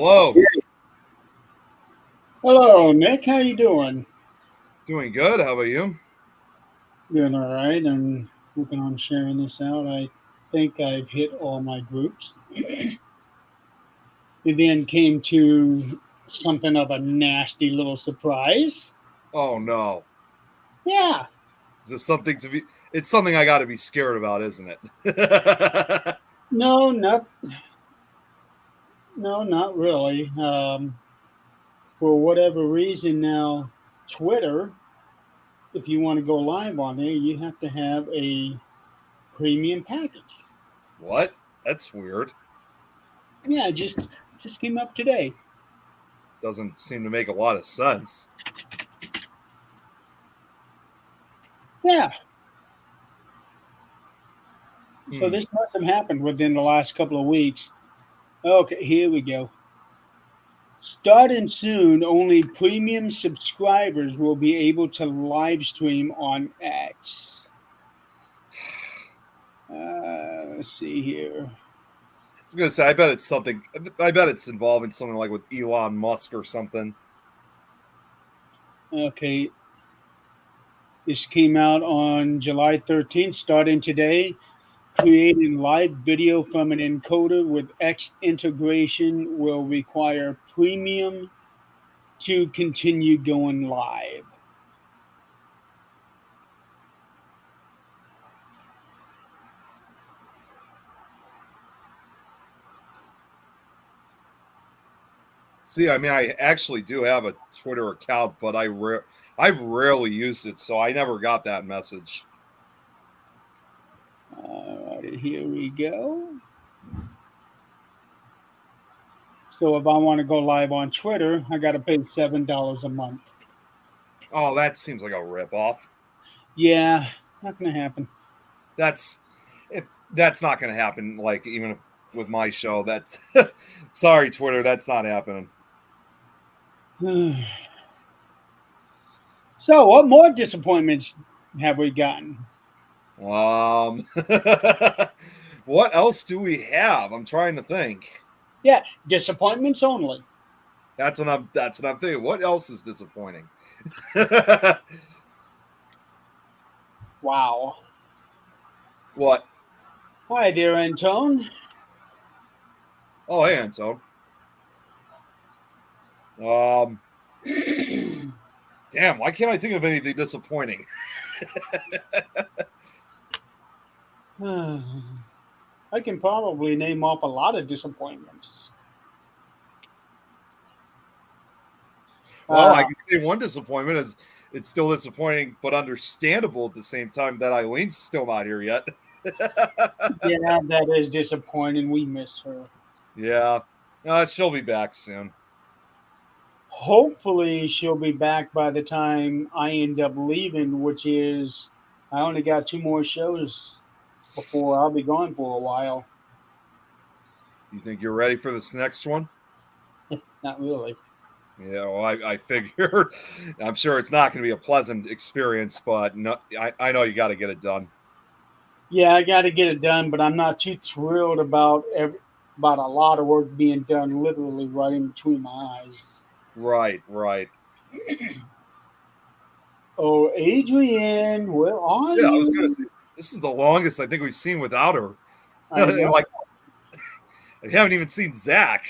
Hello. Hello, Nick. How you doing? Doing good. How about you? Doing all right. I'm working on sharing this out. I think I've hit all my groups. It then came to something of a nasty little surprise. Oh no. Yeah. Is this something to be it's something I gotta be scared about, isn't it? No, not really. For whatever reason now, Twitter, if you want to go live on there, you have to have a premium package. What? That's weird. Yeah, just came up today. Doesn't seem to make a lot of sense. Yeah. So Hmm. this must have happened within the last couple of weeks. Okay, here we go. Starting soon, only premium subscribers will be able to live stream on X. Let's see here. I was gonna say I bet it's something I bet it's involving something like with Elon Musk or something. Okay, this came out on July 13th, starting today. Creating live video from an encoder with X integration will require premium to continue going live. See, I mean I actually do have a Twitter account, but I've rarely used it, so I never got that message. All right, here we go. So if I want to go live on Twitter, I got to pay $7 a month. Oh, that seems like a ripoff. Yeah, not going to happen. That's that's not going to happen. Like even with my show, that's sorry, Twitter, that's not happening. So, what more disappointments have we gotten? Um, what else do we have? I'm trying to think. Yeah, disappointments only. That's what I'm thinking. What else is disappointing? Wow. What? Hi there, Antone. Oh, hey, Anton. Um, damn, why can't I think of anything disappointing? I can probably name off a lot of disappointments. Well, I Uh, can say one disappointment is it's still disappointing, but understandable at the same time that Eileen's still not here yet. yeah, that is disappointing. We miss her. Yeah, she'll be back soon. Hopefully, she'll be back by the time I end up leaving, which is I only got two more shows before I'll be gone for a while. You think you're ready for this next one? Not really. Yeah, well, I figured. I'm sure it's not going to be a pleasant experience, but no, I know you got to get it done. Yeah, I got to get it done, but I'm not too thrilled about about a lot of work being done literally right in between my eyes. Right, right. Oh, Adrian, where are Yeah, I was going to say you? this is the longest I think we've seen without her. I know. Like I haven't even seen Zach.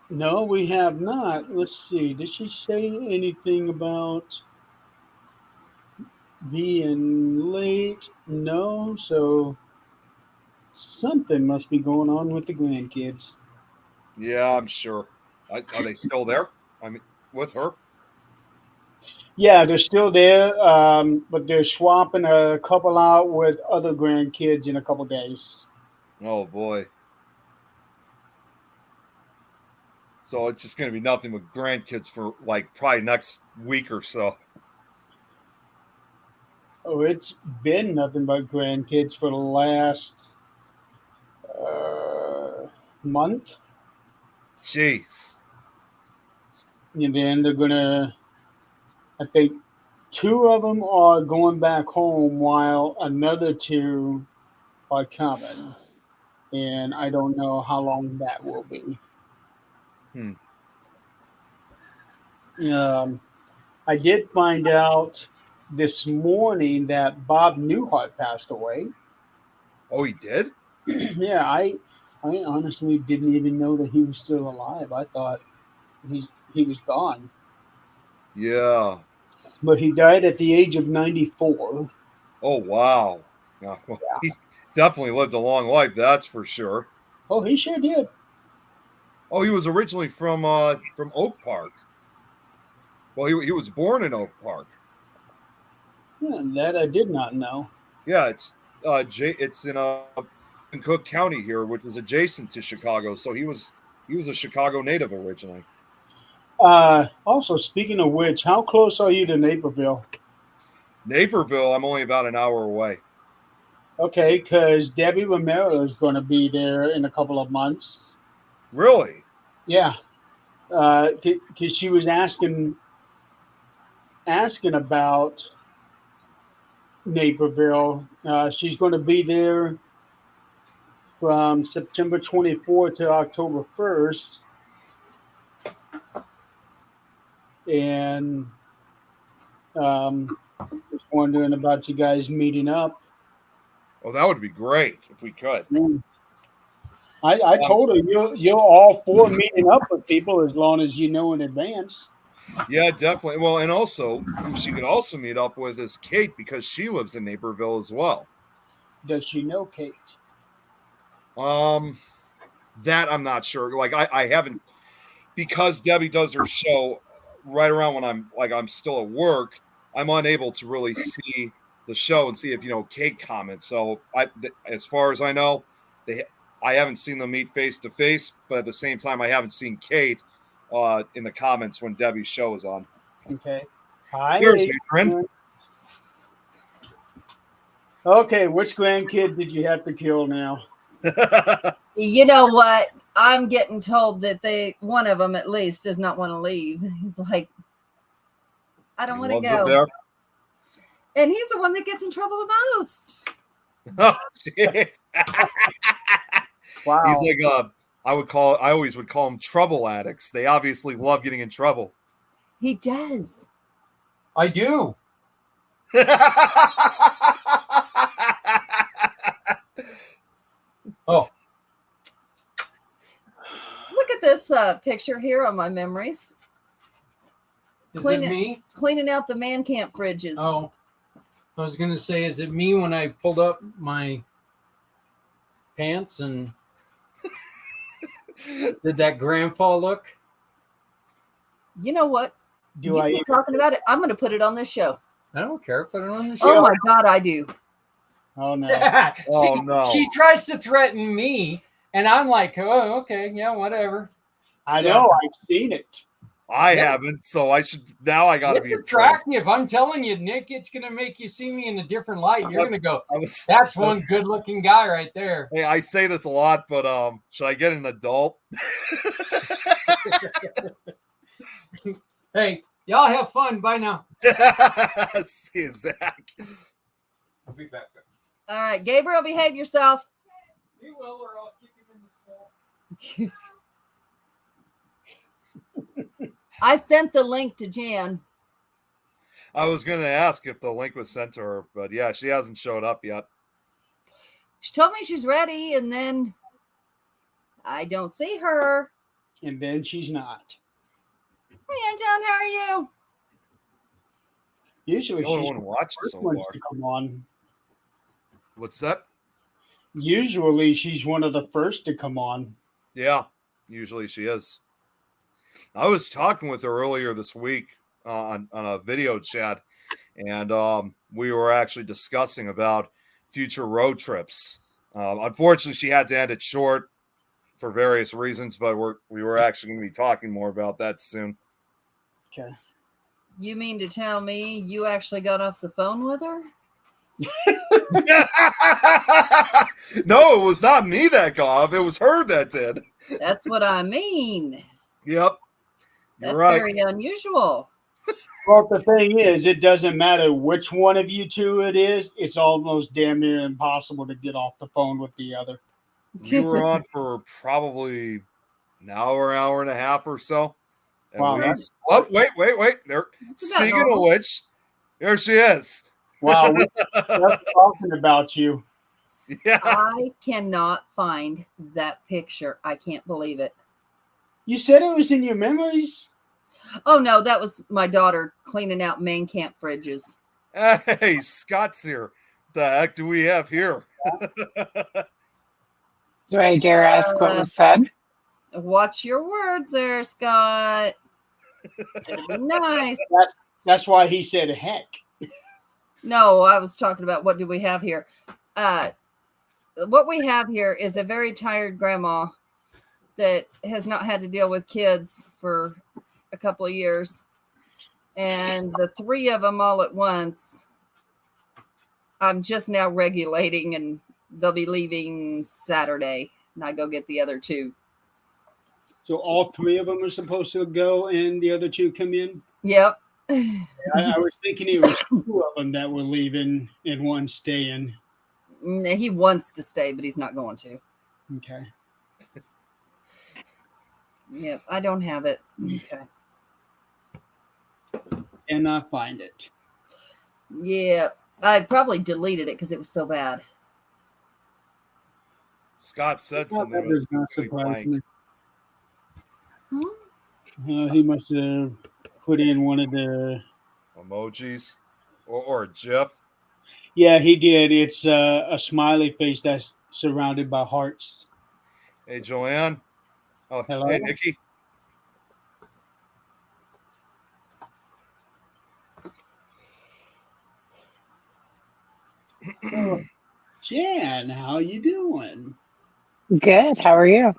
No, we have not. Let's see. Did she say anything about being late? No. So something must be going on with the grandkids. Yeah, I'm sure. Are they still there? I mean, with her? Yeah, they're still there, but they're swapping a couple out with other grandkids in a couple days. Oh boy. So it's just going to be nothing but grandkids for like probably next week or so. Oh, it's been nothing but grandkids for the last uh, month, Jeez. and then they're gonna. I think two of them are going back home, while another two are coming. and I don't know how long that will be. I did find out this morning that Bob Newhart passed away. Oh, he did? Yeah, I honestly didn't even know that he was still alive. I thought he was gone. Yeah. But he died at the age of 94. Oh, wow. Yeah, well, he definitely lived a long life, that's for sure. Oh, he sure did. Oh, he was originally from Oak Park. Well, he was born in Oak Park. Yeah, that I did not know. Yeah, it's in Cook County here, which is adjacent to Chicago. So he was a Chicago native originally. Also, speaking of which, how close are you to Naperville? Naperville, I'm only about an hour away. Okay, because Debbie Romero is going to be there in a couple of months. Really? Yeah, because she was asking about Naperville. She's going to be there from September 24th to October 1st. And just wondering about you guys meeting up. Oh, that would be great if we could. I told her you're all for meeting up with people as long as you know in advance. Yeah, definitely. Well, and also who she could also meet up with is Kate, because she lives in Naperville as well. Does she know Kate? That I'm not sure. Like I haven't, because Debbie does her show right around when I'm still at work. I'm unable to really see the show and see if Kate comments. So as far as I know, I haven't seen them meet face to face, but at the same time, I haven't seen Kate in the comments when Debbie's show is on. Okay. Hi. Here's Adrian. Okay, which grandkid did you have to kill now? You know what? I'm getting told that one of them at least does not want to leave. He's like, I don't want to go. There. And he's the one that gets in trouble the most. Oh, jeez. Wow. He's like I always would call them trouble addicts. They obviously love getting in trouble. He does. I do. Oh. Look at this picture here on my memories. Is it me? Cleaning out the man camp fridges. Oh. I was going to say, is it me when I pulled up my pants and did that grandpa look? You know what? You keep talking about it. I'm going to put it on this show. I don't care. Put it on the show. Oh, my God, I do. Oh, no. Oh, no. She tries to threaten me, and I'm like, oh, okay, yeah, whatever. I know. I've seen it. I haven't, so I should. Now I got to be attractive. I'm telling you, Nick, it's going to make you see me in a different light. You're going to go, that's one good-looking guy right there. Hey, I say this a lot, but should I get an adult? Hey, y'all have fun. Bye now. See you, Zach. I'll be back. All right, Gabriel, behave yourself. You will, or I'll kick him in the skull. I sent the link to Jan. I was going to ask if the link was sent to her, but yeah, she hasn't showed up yet. She told me she's ready, and then I don't see her. And then she's not. Hey, Anton, how are you? Usually No she's one watched the so first one far. to come on. What's that? Usually she's one of the first to come on. Yeah, usually she is. I was talking with her earlier this week on a video chat, and we were actually discussing about future road trips. Unfortunately, she had to end it short for various reasons, but we were actually going to be talking more about that soon. Okay. You mean to tell me you actually got off the phone with her? No, it was not me that got off. It was her that did. That's what I mean. Yep. That's You're right. very unusual. Well, the thing is, it doesn't matter which one of you two it is. It's almost damn near impossible to get off the phone with the other. You were on for probably an hour and a half or so. At Wow, least. Oh, wait. There. That's about Speaking of normal. which, there she is. Wow, we're talking about you. Yeah. I cannot find that picture. I can't believe it. You said it was in your memories? Oh no, that was my daughter cleaning out main camp fridges. Hey, Scott's here. The heck do we have here? Do I dare ask what was said? Watch your words there, Scott. It'd be nice. That's why he said heck. No, I was talking about what do we have here. What we have here is a very tired grandma that has not had to deal with kids for a couple of years. And the three of them all at once, I'm just now regulating, and they'll be leaving Saturday. And I go get the other two. So all three of them are supposed to go and the other two come in? Yep. I was thinking it was two of them that were leaving and one staying. He wants to stay, but he's not going to. Okay. Yep, I don't have it. Okay. And I find it. Yeah, I probably deleted it because it was so bad. Scott said That something. does not Really surprise blank. me. He must have put in one of the. Emojis or a GIF. Yeah, he did. It's a smiley face that's surrounded by hearts. Hey, Joanne. Oh, Hello? hey, Nikki. Jan, how you doing? Good. How are you?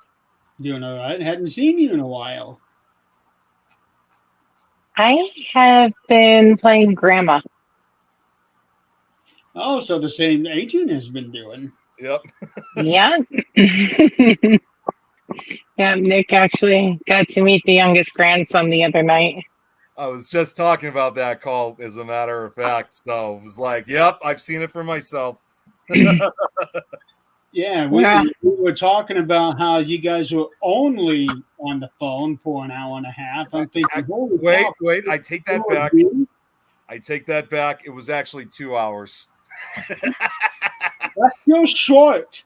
Doing all right. Hadn't seen you in a while. I have been playing Grandma. Oh, so the same Adrian has been doing. Yep. Yeah. Yeah, Nick actually got to meet the youngest grandson the other night. I was just talking about that call, as a matter of fact. So it was like, yep, I've seen it for myself. Yeah, Yeah. we were talking about how you guys were only on the phone for an hour and a half. I'm thinking, holy cow, Wait, I take that back. dude, I take that back. It was actually 2 hours. that's still short.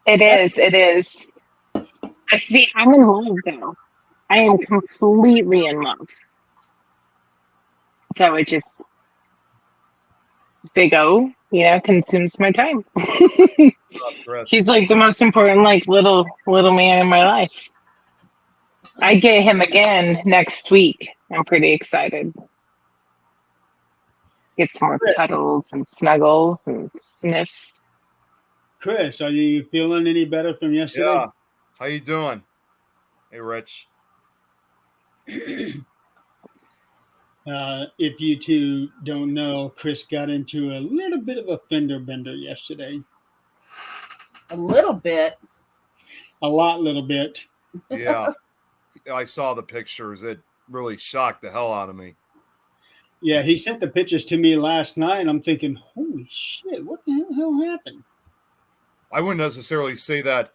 It is. It is. See, I'm in love though. I am completely in love. So it just big O, consumes my time. Chris. He's like the most important, little man in my life. I get him again next week. I'm pretty excited. Get some more cuddles and snuggles and sniffs. Chris, are you feeling any better from yesterday? Yeah. How you doing? Hey, Rich. If you two don't know, Chris got into a little bit of a fender bender yesterday. A little bit. A little bit. Yeah. I saw the pictures. It really shocked the hell out of me. Yeah, he sent the pictures to me last night. I'm thinking, holy shit, what the hell happened? I wouldn't necessarily say that.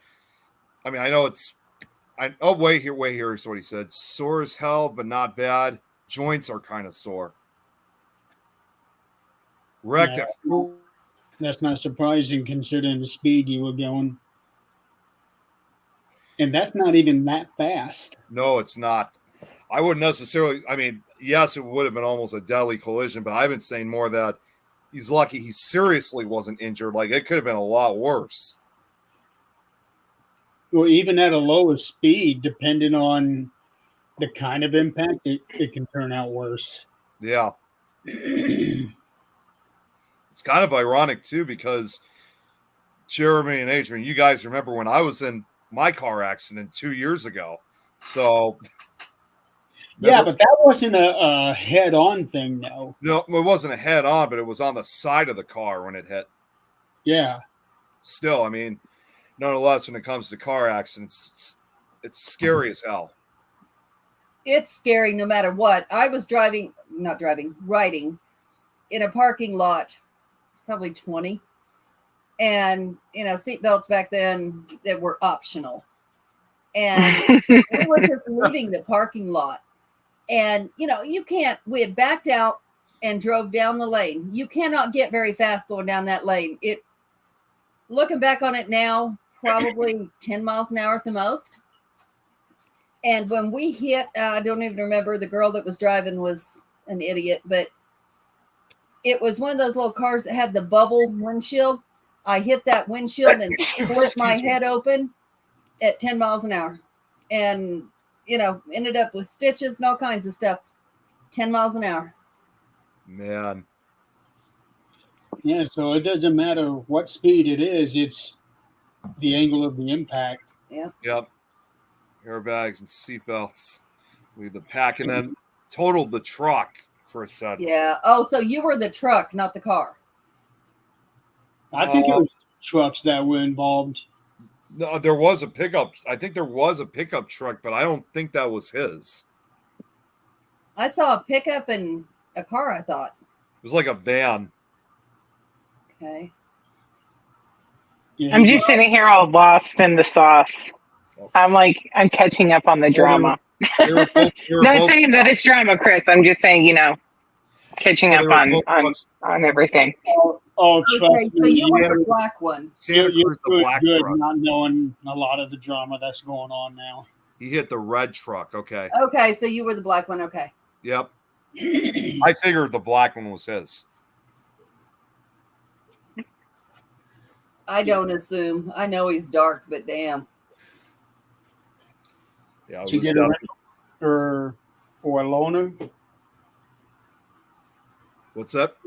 I mean, I know it's. Wait here is what he said. Sore as hell, but not bad. Joints are kind of sore. Wrecked Yeah. at That's not surprising considering the speed you were going. And that's not even that fast. No, it's not. I wouldn't necessarily. I mean, yes, it would have been almost a deadly collision, but I've been saying more that he's lucky he seriously wasn't injured. Like, it could have been a lot worse. Or even at a lower speed, depending on the kind of impact, it can turn out worse. Yeah. It's kind of ironic, too, because Jeremy and Adrian, you guys remember when I was in my car accident 2 years ago. So. Yeah, but that wasn't a head-on thing, though. No, it wasn't a head-on, but it was on the side of the car when it hit. Yeah. Still, I mean, nonetheless, when it comes to car accidents, it's scary as hell. It's scary no matter what. I was riding in a parking lot. It's probably 20. And seatbelts back then that were optional. And we were just leaving the parking lot. And you can't. We had backed out and drove down the lane. You cannot get very fast going down that lane. Looking back on it now, probably 10 miles an hour at the most. And when we hit, I don't even remember, the girl that was driving was an idiot, but it was one of those little cars that had the bubble windshield. I hit that windshield and split my head open at 10 miles an hour. And, ended up with stitches and all kinds of stuff. 10 miles an hour. Man. Yeah, so it doesn't matter what speed it is, it's the angle of the impact. Yeah. Yep. Airbags and seatbelts. Leave the pack and then totaled the truck, Chris said. Yeah. Oh, so you were the truck, not the car. I think it was trucks that were involved. No, there was a pickup. I think there was a pickup truck, but I don't think that was his. I saw a pickup and a car, I thought. It was like a van. Okay. Yeah, I'm just sitting here all lost in the sauce. I'm catching up on the drama. They were Not both- saying that it's drama, Chris. I'm just saying, catching up on everything. Oh, trust Okay, so me. you were the black one. Santa You're Cruz, the doing black good truck. not knowing a lot of the drama that's going on now. He hit the red truck. Okay. Okay, so you were the black one. Okay. Yep. I figured the black one was his. I don't assume. I know he's dark, but damn. Yeah. To get a rental or a loaner. What's up?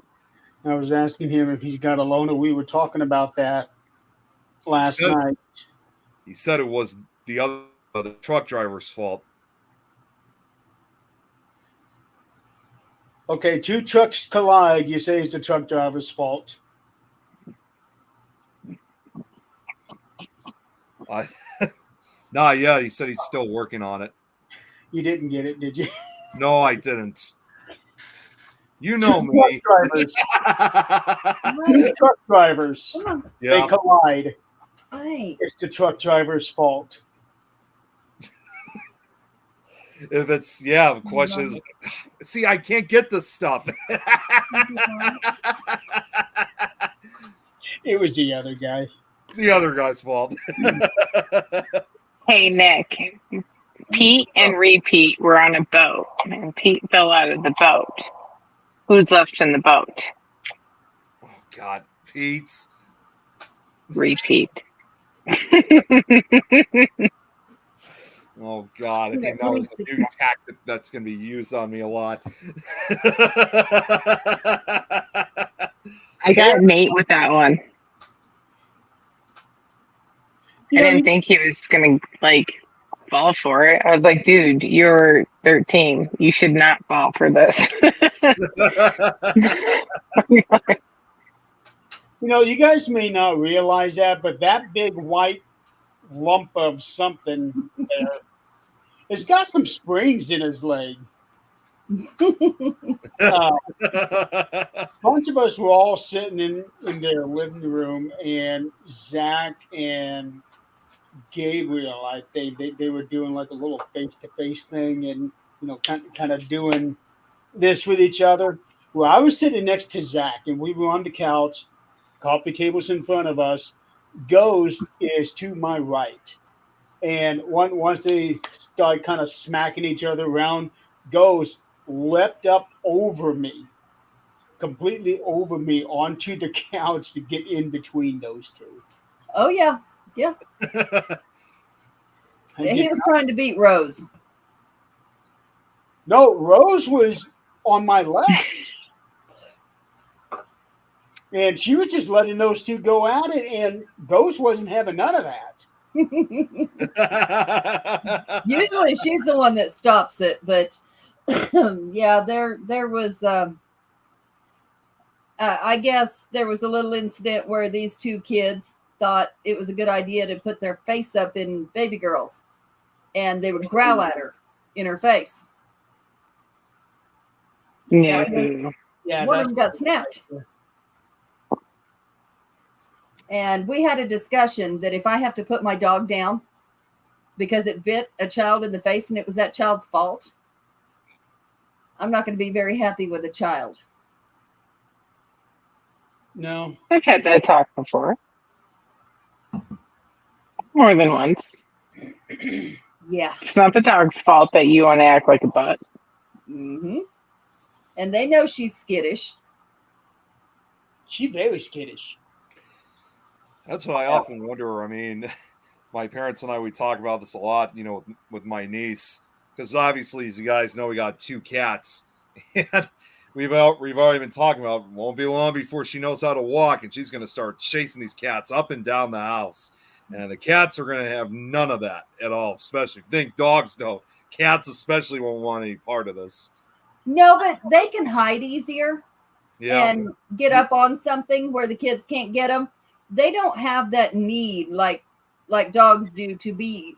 I was asking him if he's got a loaner. We were talking about that last He said- night. He said it was the truck driver's fault. Okay, two trucks collide. You say it's the truck driver's fault. Not yet. He said he's still working on it. You didn't get it, did you? No, I didn't. You know Two me. truck drivers. Two truck drivers. Come on. They Yeah. collide. Hey. It's the truck driver's fault. If it's the question is, see, I can't get this stuff. It was the other guy. The other guy's fault. Hey, Nick. Pete and Repeat were on a boat, and Pete fell out of the boat. Who's left in the boat? Oh God, Pete's. Repeat. Oh God, I think that was a new tactic that's going to be used on me a lot. I got Nate with that one. I didn't think he was gonna fall for it. I was like, dude, you're 13. You should not fall for this. You guys may not realize that, but that big white lump of something there, it's got some springs in his leg. A bunch of us were all sitting in their living room, and Zach and Gabriel, I think they were doing like a little face-to-face thing, and kind of doing this with each other. Well, I was sitting next to Zach, and we were on the couch, coffee tables in front of us. Ghost is to my right, and once they started kind of smacking each other around, Ghost leapt up over me, completely over me onto the couch to get in between those two. Oh yeah. Yeah. He was trying to beat Rose. No, Rose was on my left. And she was just letting those two go at it, and Ghost wasn't having none of that. Usually she's the one that stops it, but yeah, there was I guess there was a little incident where these two kids thought it was a good idea to put their face up in baby girls, and they would growl at her in her face. Yeah. Yeah, One of them got snapped. And we had a discussion that if I have to put my dog down because it bit a child in the face and it was that child's fault, I'm not going to be very happy with a child. No. I've had that talk before. More than once. Yeah. It's not the dog's fault that you want to act like a butt. Mm-hmm. And they know she's skittish. She's very skittish. That's what I often wonder. I mean, my parents and I, we talk about this a lot, you know, with my niece, because obviously, as you guys know, we got 2 cats, and we've already been talking about, won't be long before she knows how to walk, and she's going to start chasing these cats up and down the house. And the cats are going to have none of that at all, especially if you think dogs don't. Cats especially won't want any part of this. No, but they can hide easier Yeah. and get up on something where the kids can't get them. They don't have that need like dogs do to be,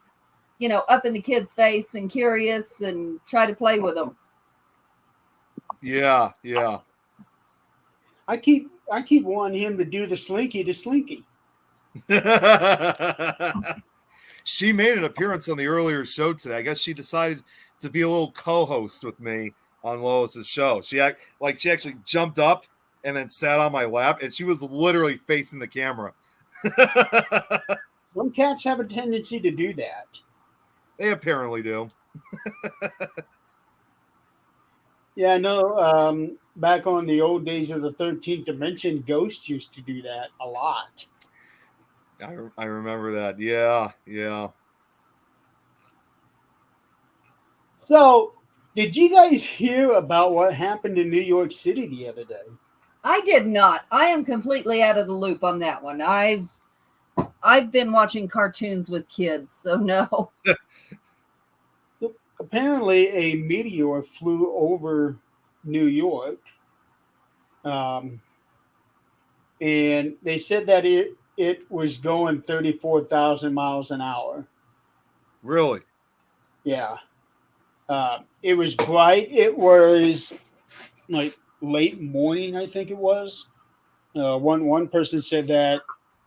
you know, up in the kid's face and curious and try to play with them. Yeah. Yeah. I keep wanting him to do the slinky to slinky. She made an appearance on the earlier show today. I guess she decided to be a little co-host with me on Lois's show. She actually jumped up and then sat on my lap, and she was literally facing the camera. Some cats have a tendency to do that. They apparently do. Yeah, I know. Back on the old days of the 13th Dimension, Ghost used to do that a lot. I remember that. Yeah, yeah. So, did you guys hear about what happened in New York City the other day? I did not. I am completely out of the loop on that one. I've been watching cartoons with kids, so no. Apparently, a meteor flew over New York, and they said that it was going 34,000 miles an hour. Really? Yeah. It was bright. It was like late morning, I think it was. One person said that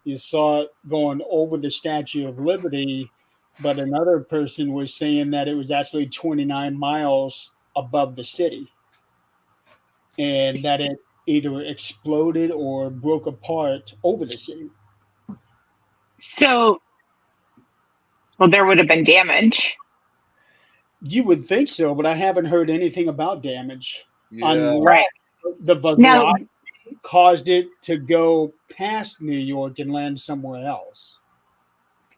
you saw it going over the Statue of Liberty, but another person was saying that it was actually 29 miles above the city, and that it either exploded or broke apart over the city. So, well, there would have been damage. You would think so, but I haven't heard anything about damage. Yeah. Unless Right. the velocity caused it to go past New York and land somewhere else.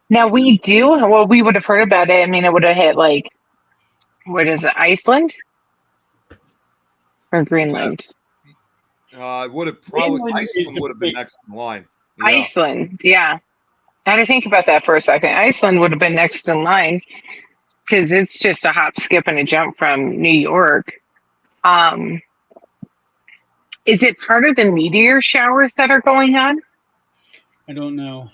Now we would have heard about it. I mean, it would have hit like, what is it, Iceland or Greenland? It would have probably Iceland would have been next in line. Yeah. Iceland, yeah. I had to think about that for a second. Iceland would have been next in line because it's just a hop, skip, and a jump from New York. Is it part of the meteor showers that are going on? I don't know.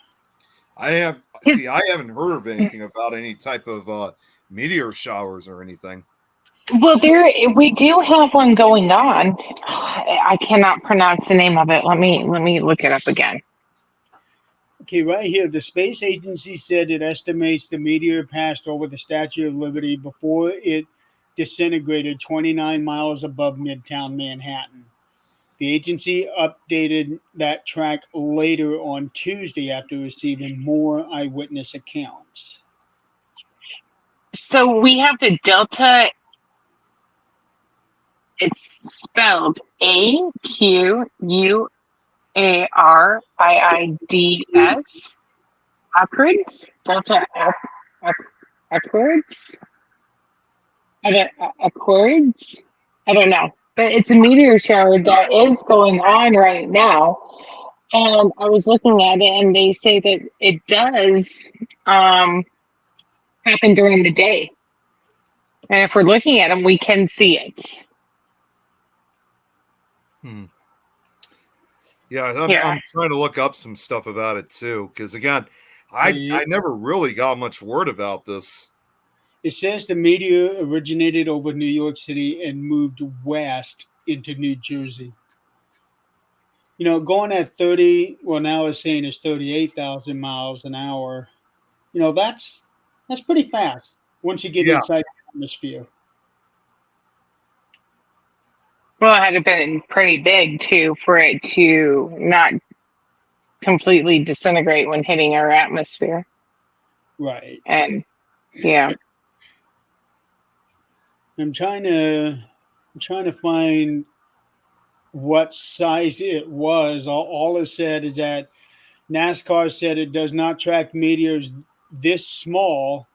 I haven't heard of anything about any type of meteor showers or anything. Well, we do have one going on. I cannot pronounce the name of it. Let me look it up again. Okay, right here, the space agency said it estimates the meteor passed over the Statue of Liberty before it disintegrated 29 miles above Midtown Manhattan. The agency updated that track later on Tuesday after receiving more eyewitness accounts. So we have the Delta. It's spelled AQUARIIDS. Accords? Delta Accords? Accords? I don't know. But it's a meteor shower that is going on right now. And I was looking at it, and they say that it does happen during the day. And if we're looking at them, we can see it. Yeah, I'm trying to look up some stuff about it too, because again, I never really got much word about this. It says the meteor originated over New York City and moved west into New Jersey. Going at 30, well, now it's saying it's 38,000 miles an hour. That's pretty fast once you get Yeah. inside the atmosphere. Well, it had to been pretty big too for it to not completely disintegrate when hitting our atmosphere. Right. And yeah, I'm trying to find what size it was. All it said is that NASCAR said it does not track meteors this small.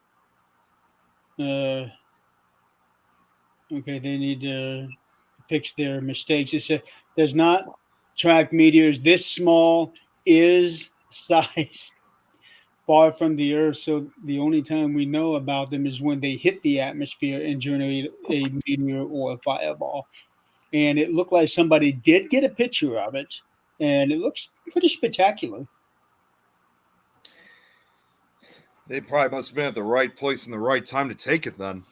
Okay, they need to fix their mistakes. It said does not track meteors this small, is size far from the Earth. So the only time we know about them is when they hit the atmosphere and generate a meteor or a fireball. And it looked like somebody did get a picture of it, and it looks pretty spectacular. They probably must have been at the right place in the right time to take it then.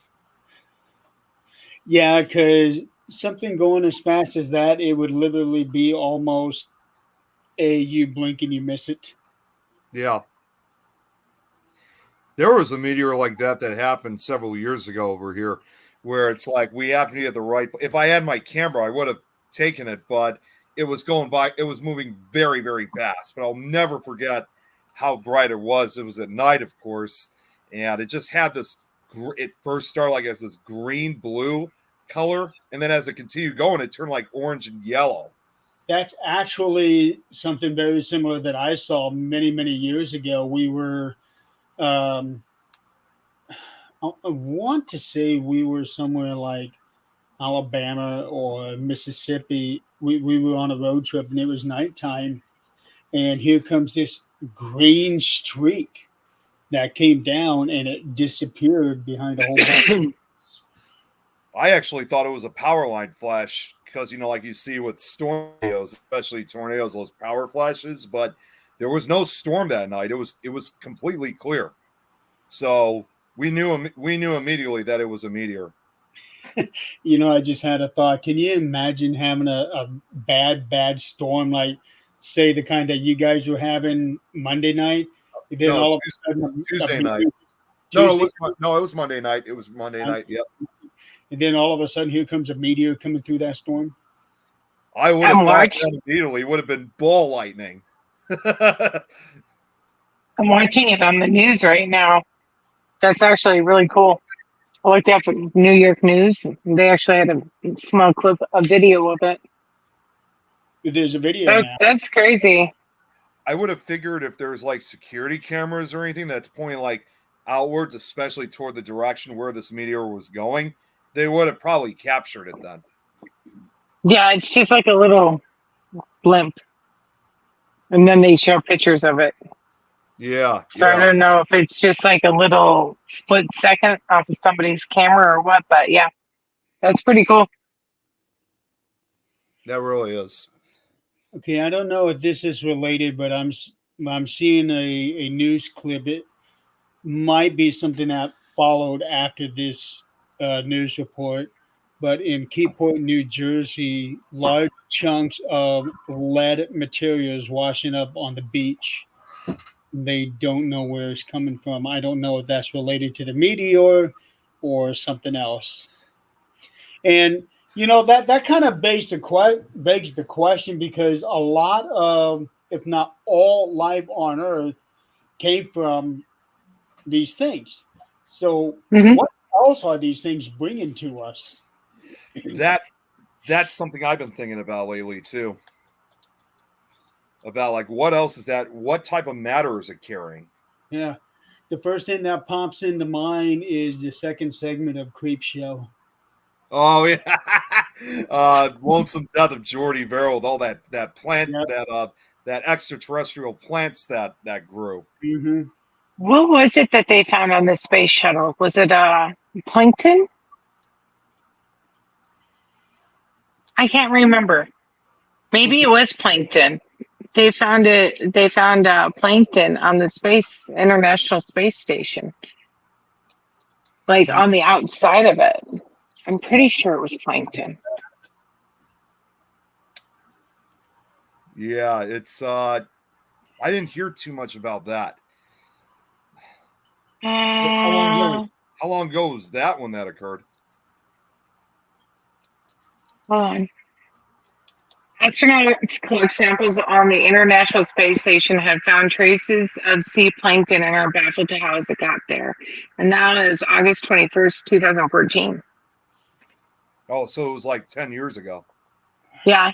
Yeah, because something going as fast as that, it would literally be almost you blink and you miss it. Yeah. There was a meteor like that happened several years ago over here where it's like we happened to be at the right. If I had my camera, I would have taken it, but it was going by. It was moving very, very fast. But I'll never forget how bright it was. It was at night, of course, and it just had this. It first started like as this green blue color, and then as it continued going, it turned like orange and yellow. That's actually something very similar that I saw many, many years ago. We were, I want to say we were somewhere like Alabama or Mississippi. We were on a road trip and it was nighttime. And here comes this green streak that came down and it disappeared behind a whole bunch. I actually thought it was a power line flash because, like you see with tornadoes, especially tornadoes, those power flashes, but there was no storm that night. It was completely clear. So we knew immediately that it was a meteor. I just had a thought. Can you imagine having a bad storm, like say the kind that you guys were having Monday night? And then all of a sudden, Tuesday night. No, it was Monday night. It was Monday night. Yep. And then all of a sudden, here comes a meteor coming through that storm. I would have thought that immediately. It would have been ball lightning. I'm watching it on the news right now. That's actually really cool. I looked up at New York News. They actually had a small clip, a video of it. There's a video now. That's crazy. I would have figured if there's like security cameras or anything that's pointing like outwards, especially toward the direction where this meteor was going, they would have probably captured it then. Yeah, it's just like a little blimp. And then they show pictures of it. Yeah. So I don't know if it's just like a little split second off of somebody's camera or what, but yeah, that's pretty cool. That really is. Okay, I don't know if this is related, but I'm seeing a news clip. It might be something that followed after this news report, but in Keyport, New Jersey, large chunks of lead materials washing up on the beach. They don't know where it's coming from. I don't know if that's related to the meteor or something else. And that kind of begs the question, because a lot of, if not all, life on Earth came from these things. So what else are these things bringing to us? That's something I've been thinking about lately too. About like what else is that? What type of matter is it carrying? Yeah, the first thing that pops into mind is the second segment of Creep Show. Oh yeah, Lonesome Death of Jordy Verrill with all that plant, that extraterrestrial plants that grew. Mm-hmm. What was it that they found on the space shuttle? Was it plankton? I can't remember. Maybe it was plankton. They found it. They found plankton on the International Space Station, like on the outside of it. I'm pretty sure it was plankton. Yeah, it's I didn't hear too much about that. How long ago was that when that occurred? Hold on. Astronauts collect samples on the International Space Station have found traces of sea plankton and are baffled to how it got there. And that is August 21st, 2014. Oh, so it was like 10 years ago. Yeah.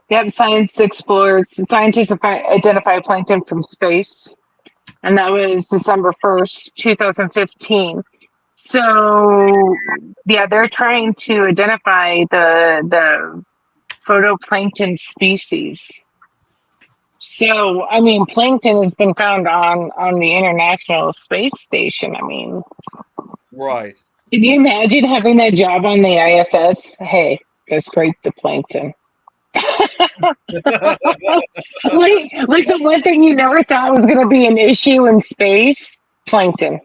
Yep, scientists identify plankton from space. And that was December 1st, 2015. So, yeah, they're trying to identify the phytoplankton species. So, I mean, plankton has been found on the International Space Station. I mean, right. Can you imagine having that job on the ISS? Hey, go scrape the plankton. like the one thing you never thought was going to be an issue in space, plankton.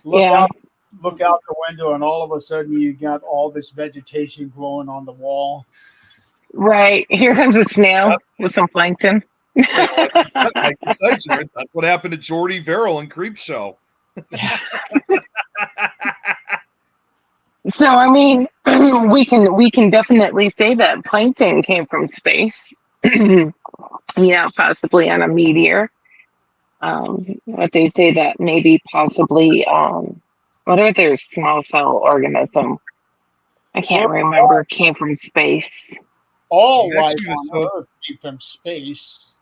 Look out the window, and all of a sudden you got all this vegetation growing on the wall. Right. Here comes a snail with some plankton. Like you said, Jared, that's what happened to Jordy Verrill in Creepshow. So I mean, we can definitely say that plankton came from space. Possibly on a meteor. But they say that maybe possibly what other small cell organism? I can't remember. Came from space. All life on Earth came from space.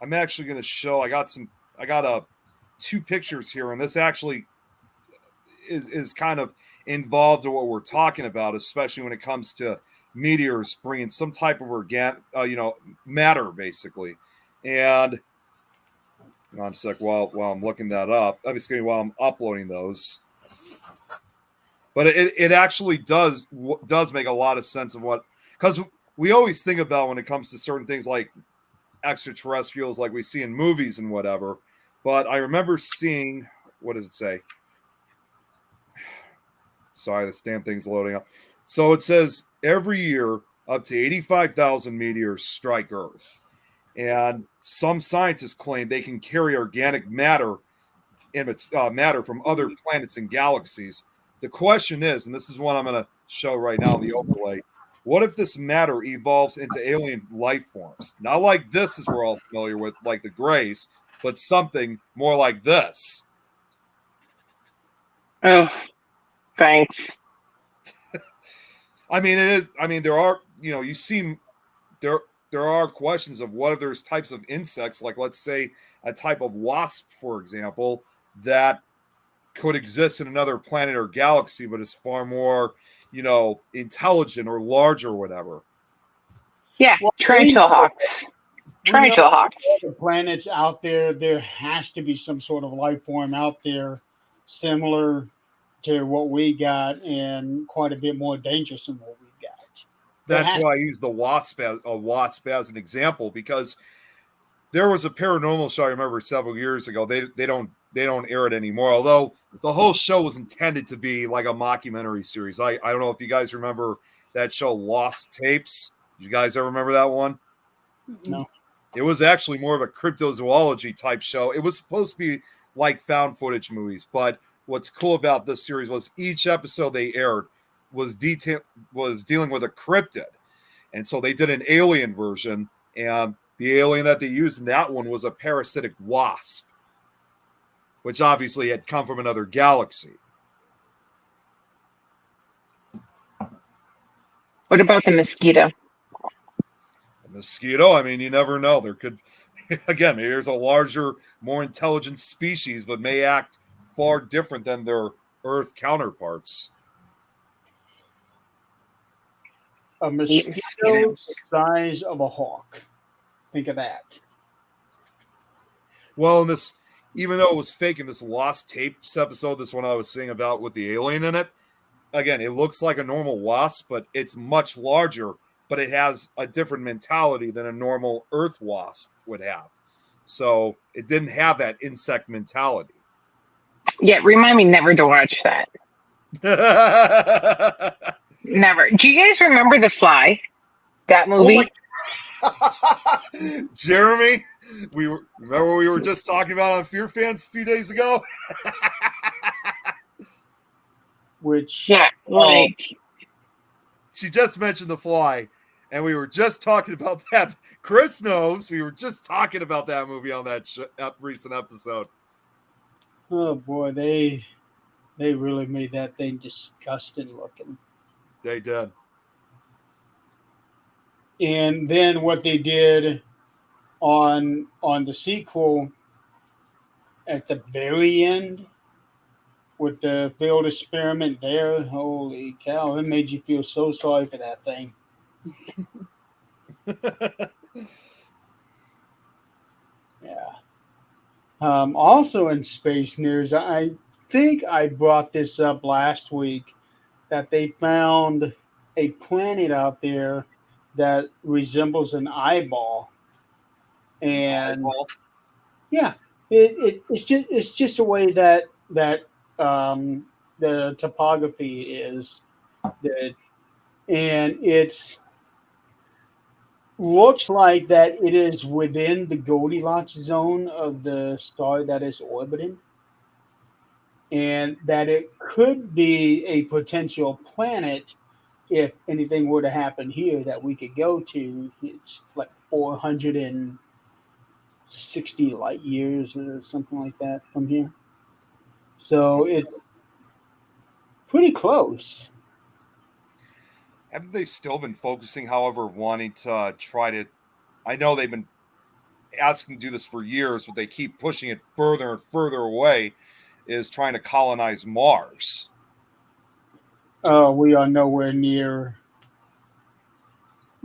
I'm actually going to show. I got two pictures here, and this actually is kind of involved in what we're talking about, especially when it comes to meteors bringing some type of organic, matter, basically. And hang on a sec while I'm looking that up. Excuse me, while I'm uploading those. But it actually does make a lot of sense of what, because we always think about when it comes to certain things like extraterrestrials, like we see in movies and whatever. But I remember seeing, what does it say? Sorry, this damn thing's loading up. So it says every year up to 85,000 meteors strike Earth. And some scientists claim they can carry organic matter matter from other planets and galaxies. The question is, and this is what I'm going to show right now in the overlay, what if this matter evolves into alien life forms? Not like this, as we're all familiar with, like the Greys, but something more like this. Oh, thanks. I mean, it is. I mean, there are, you see, there are questions of what if there's types of insects, like let's say a type of wasp, for example, that could exist in another planet or galaxy, but is far more, intelligent or large or whatever. Yeah, tarantula hawks. Tarantula hawks. The planets out there, there has to be some sort of life form out there similar to what we got and quite a bit more dangerous than what we got. That's why I use the wasp as an example, because there was a paranormal show I remember several years ago. They don't air it anymore, although the whole show was intended to be like a mockumentary series. I don't know if you guys remember that show Lost Tapes. Did you guys ever remember that one? No. It was actually more of a cryptozoology type show. It was supposed to be like found footage movies, but what's cool about this series was each episode they aired was dealing with a cryptid. And so they did an alien version, and the alien that they used in that one was a parasitic wasp, which obviously had come from another galaxy. What about the mosquito? The mosquito, I mean, you never know. There could, again, maybe there's a larger, more intelligent species, but may act far different than their Earth counterparts. A mosquito the size of a hawk. Think of that. Well, in this, even though it was fake in this Lost Tapes episode, this one I was saying about with the alien in it, again, it looks like a normal wasp, but it's much larger, but it has a different mentality than a normal Earth wasp would have. So it didn't have that insect mentality. Yeah, remind me never to watch that. Never. Do you guys remember The Fly? That movie? Oh, like Jeremy, remember we were just talking about on Fear Fans a few days ago? Which Yeah, like She just mentioned The Fly, and we were just talking about that. Chris knows we were just talking about that movie on that recent episode. oh boy, they really made that thing disgusting looking. They did. And then what they did on the sequel at the very end with the failed experiment there, holy cow, it made you feel so sorry for that thing. Yeah. Also in space news, I think I brought this up last week that they found a planet out there that resembles an eyeball. And Eyeball? yeah, it's just a way that the topography is that, and it's looks like that it is within the Goldilocks zone of the star that is orbiting, and that it could be a potential planet if anything were to happen here that we could go to. It's like 460 light years or something like that from here. So it's pretty close. Haven't they still been focusing, however, wanting to try to? I know they've been asking to do this for years, but they keep pushing it further and further away, is trying to colonize Mars. We are nowhere near.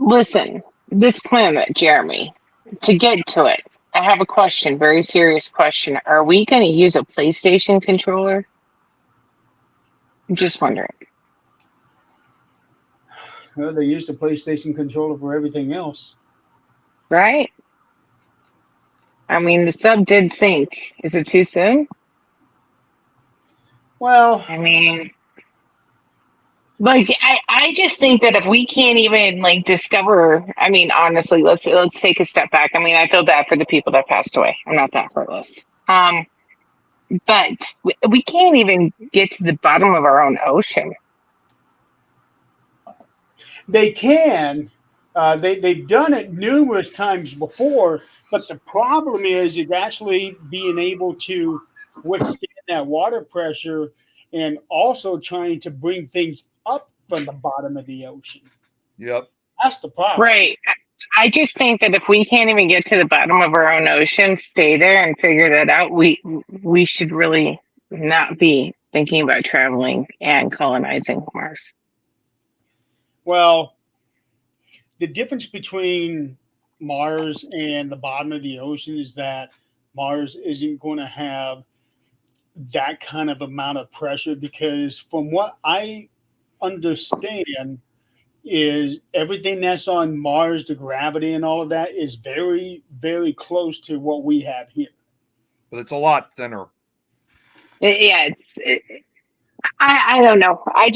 listen, this planet, Jeremy, to get to it, I have a question, very serious question. Are we going to use a PlayStation controller? I'm just wondering. Well, they use the PlayStation controller for everything else. Right? I mean, the sub did sink. Is it too soon? Well, I mean, like I just think that if we can't even like discover, I mean, honestly, let's take a step back. I mean, I feel bad for the people that passed away. I'm not that heartless. But we can't even get to the bottom of our own ocean. they can. They've done it numerous times before, but the problem is actually being able to withstand that water pressure and also trying to bring things up from the bottom of the ocean. Yep. That's the problem. Right. I just think that if we can't even get to the bottom of our own ocean, stay there and figure that out, we should really not be thinking about traveling and colonizing Mars. Well, the difference between Mars and the bottom of the ocean is that Mars isn't going to have that kind of amount of pressure because from what I understand is everything that's on Mars, the gravity and all of that is very, very close to what we have here. But it's a lot thinner. Yeah, I don't know. I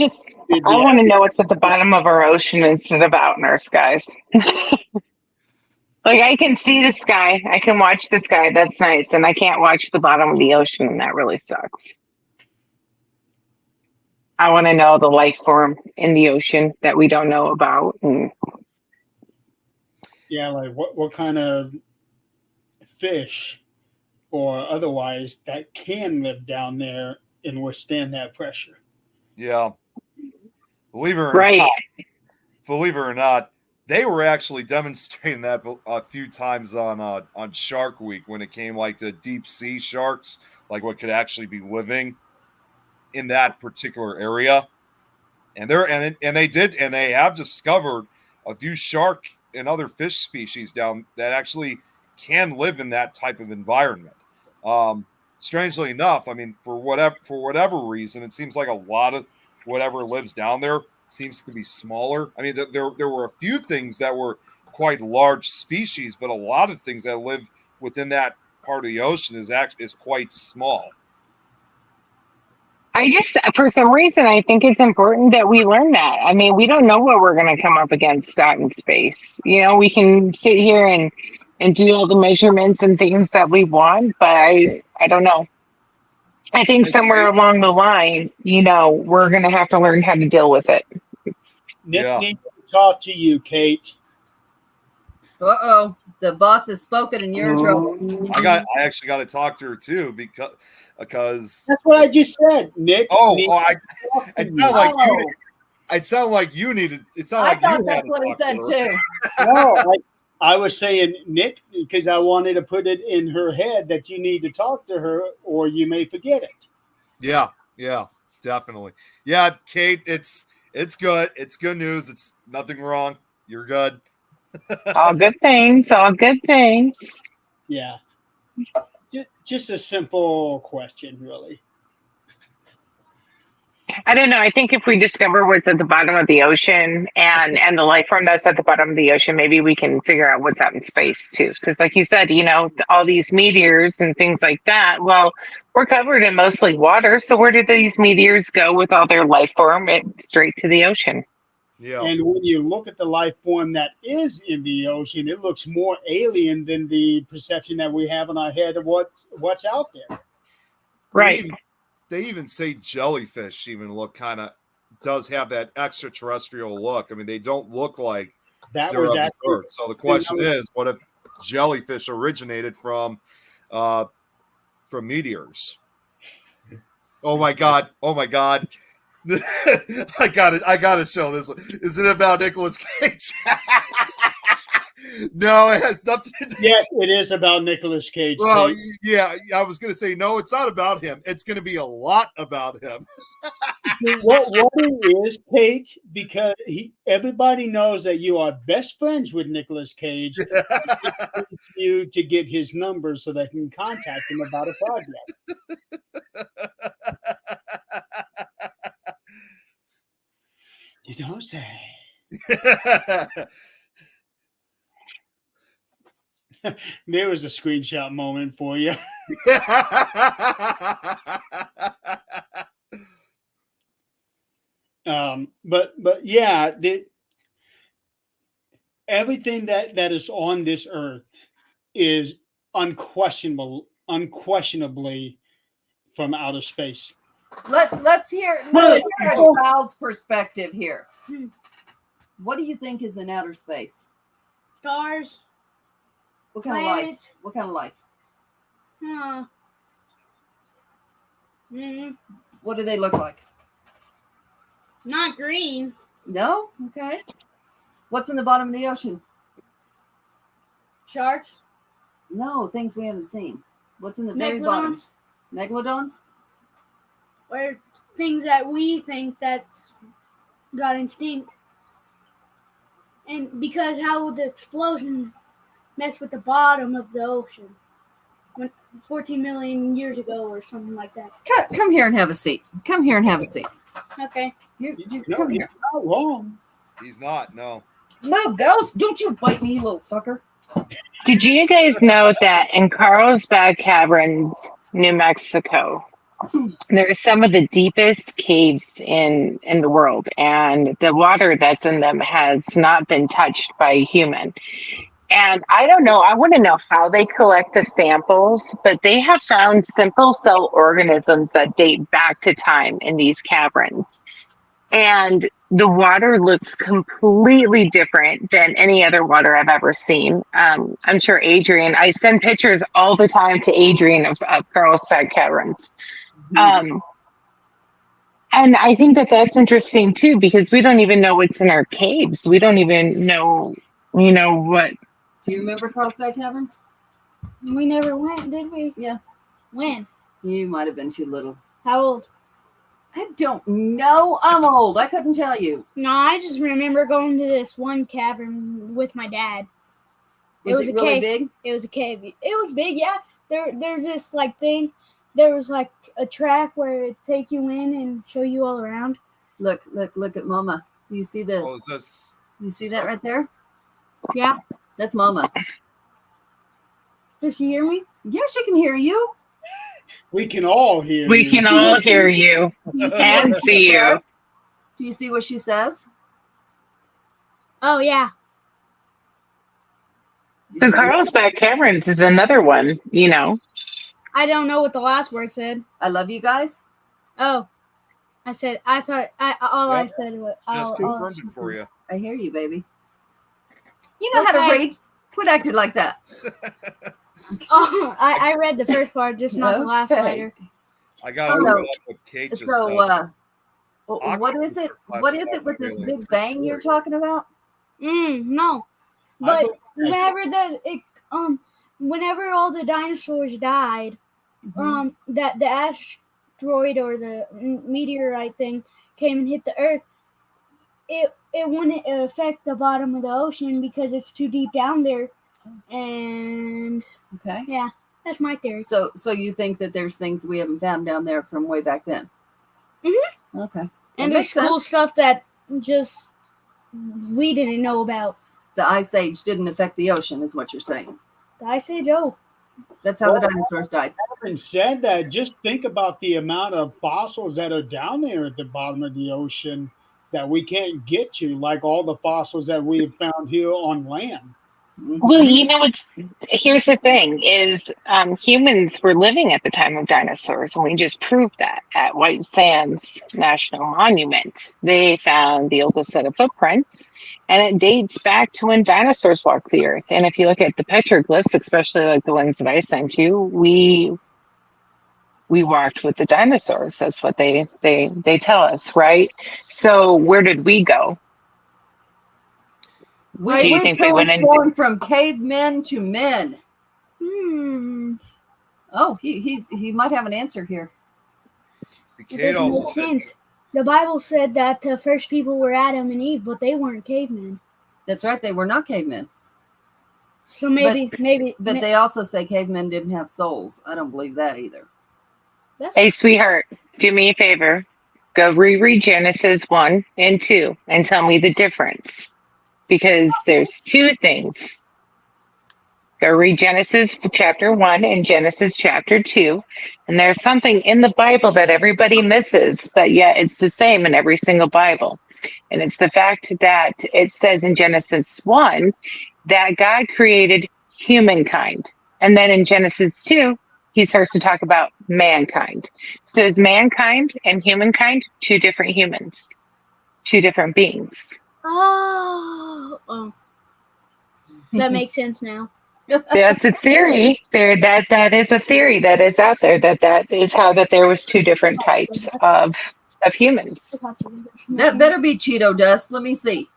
want to know what's at the bottom of our ocean instead of out in our skies. Like I can see the sky, I can watch the sky. That's nice, and I can't watch the bottom of the ocean, and that really sucks. I want to know the life form in the ocean that we don't know about. And yeah, like what kind of fish or otherwise that can live down there and withstand that pressure. Yeah. Believe it or not, they were actually demonstrating that a few times on Shark Week when it came like to deep sea sharks, like what could actually be living in that particular area. And they have discovered a few shark and other fish species down that actually can live in that type of environment. Strangely enough, I mean, for whatever reason, it seems like a lot of whatever lives down there seems to be smaller. I mean, there were a few things that were quite large species, but a lot of things that live within that part of the ocean is quite small. I just, for some reason, I think it's important that we learn that. I mean, we don't know what we're going to come up against out in space. You know, we can sit here and do all the measurements and things that we want, but I don't know. I think somewhere along the line, you know, we're going to have to learn how to deal with it. Nick needs to talk to you, Kate. Uh-oh. The boss has spoken and you're in trouble. I actually got to talk to her too because that's what I just said, Nick. It sounded like you needed. It sounded like I you thought had that's what he said too. No, I was saying Nick because I wanted to put it in her head that you need to talk to her or you may forget it. Yeah, definitely. Yeah, Kate, it's good. It's good news. It's nothing wrong. You're good. All good things. All good things. Yeah. Just a simple question, really. I don't know. I think if we discover what's at the bottom of the ocean and the life form that's at the bottom of the ocean, maybe we can figure out what's out in space too. Because like you said, you know, all these meteors and things like that, well, we're covered in mostly water. So where did these meteors go with all their life form? Straight to the ocean. Yeah. And when you look at the life form that is in the ocean, it looks more alien than the perception that we have in our head of what's out there. Right. They even say jellyfish even does have that extraterrestrial look. I mean, they don't look like that they're was of actually, Earth. So the question is, what if jellyfish originated from meteors? Oh my God. I got to show this one. Is it about Nicolas Cage? No, it has nothing to do. Yes, it is about Nicolas Cage. Well, yeah, I was going to say, no, it's not about him. It's going to be a lot about him. See, what it is, Kate, because everybody knows that you are best friends with Nicolas Cage. You to get his number so they can contact him about a project. You don't say. There was a screenshot moment for you. But yeah, everything that is on this earth is unquestionably from outer space. Let's hear a child's perspective here. What do you think is in outer space? Stars. What kind of life? What kind of life? What do they look like? Not green. No? Okay. What's in the bottom of the ocean? Sharks. No, things we haven't seen. What's in the very bottom? Megalodons? Or things that we think that's got instinct. And because how the explosion messed with the bottom of the ocean 14 million years ago or something like that. Come here and have a seat. Come here and have a seat. Okay. You come here. Not wrong. He's not, no. Move, ghost. Don't you bite me, you little fucker. Did you guys know that in Carlsbad Caverns, New Mexico, there's some of the deepest caves in the world, and the water that's in them has not been touched by a human. And I don't know, I want to know how they collect the samples, but they have found simple cell organisms that date back to time in these caverns. And the water looks completely different than any other water I've ever seen. I'm sure Adrian, I send pictures all the time to Adrian of Carlsbad Caverns. And I think that that's interesting too, because we don't even know what's in our caves. We don't even know, what. Do you remember Carlsbad Caverns? We never went, did we? Yeah. When? You might have been too little. How old? I don't know. I'm old. I couldn't tell you. No, I just remember going to this one cavern with my dad. Was it really big? It was a cave. It was big, yeah. There's this thing. There was a track where it'd take you in and show you all around. Look at Mama. Do you see the? Oh, is this? You see that right there? Yeah. That's Mama. Does she hear me? Yeah, she can hear you. We can all hear We you. can all hear you Do you see and what she see you. says? Do you see what she says? Oh yeah. So Carlsbad Caverns is another one, you know. I don't know what the last word said. I love you guys. Oh, I said. I thought. I Yep. said what. Just Oh, confirmed it for you. I hear you, baby. You know how to Okay. read. Quit acting like that. oh, I read the first part, just not the last Okay. letter. I got to So- look it up what Kate just So, said. what is it? What is it with this big bang you're talking about? No, I but thought- whenever all the dinosaurs died, that the asteroid or the meteorite thing came and hit the Earth, it wouldn't affect the bottom of the ocean because it's too deep down there. And Okay. yeah, that's my theory. So you think that there's things we haven't found down there from way back then? Okay. That And there's makes cool sense. stuff that just we didn't know about. The ice age didn't affect the ocean, is what you're saying. The Ice Age, oh. That's how the Well, dinosaurs died. Having said that, just think about the amount of fossils that are down there at the bottom of the ocean that we can't get to, like all the fossils that we have found here on land. Well, you know, here's the thing: is humans were living at the time of dinosaurs, and we just proved that at White Sands National Monument. They found the oldest set of footprints, and it dates back to when dinosaurs walked the earth. And if you look at the petroglyphs, especially like the ones that I sent you, we walked with the dinosaurs. That's what they tell us, right? So where did we go? Do you think they went in? transformed from cavemen to men. Oh, he might have an answer here. See, It Kate doesn't also make said, sense. The Bible said that the first people were Adam and Eve, but they weren't cavemen. That's right. They were not cavemen. So maybe But they also say cavemen didn't have souls. I don't believe that either. that's Hey, sweetheart, do me a favor. Go reread Genesis 1 and 2 and tell me the difference. Because there's two things. Go read Genesis chapter 1 and Genesis chapter 2. And there's something in the Bible that everybody misses, but yet it's the same in every single Bible. And it's the fact that it says in Genesis 1 that God created humankind. And then in Genesis 2, he starts to talk about mankind. So is mankind and humankind two different humans, two different beings? oh. That makes sense now. That's a theory. That is a theory that is out there. That is how that there was two different types of humans. That better be Cheeto dust. Let me see.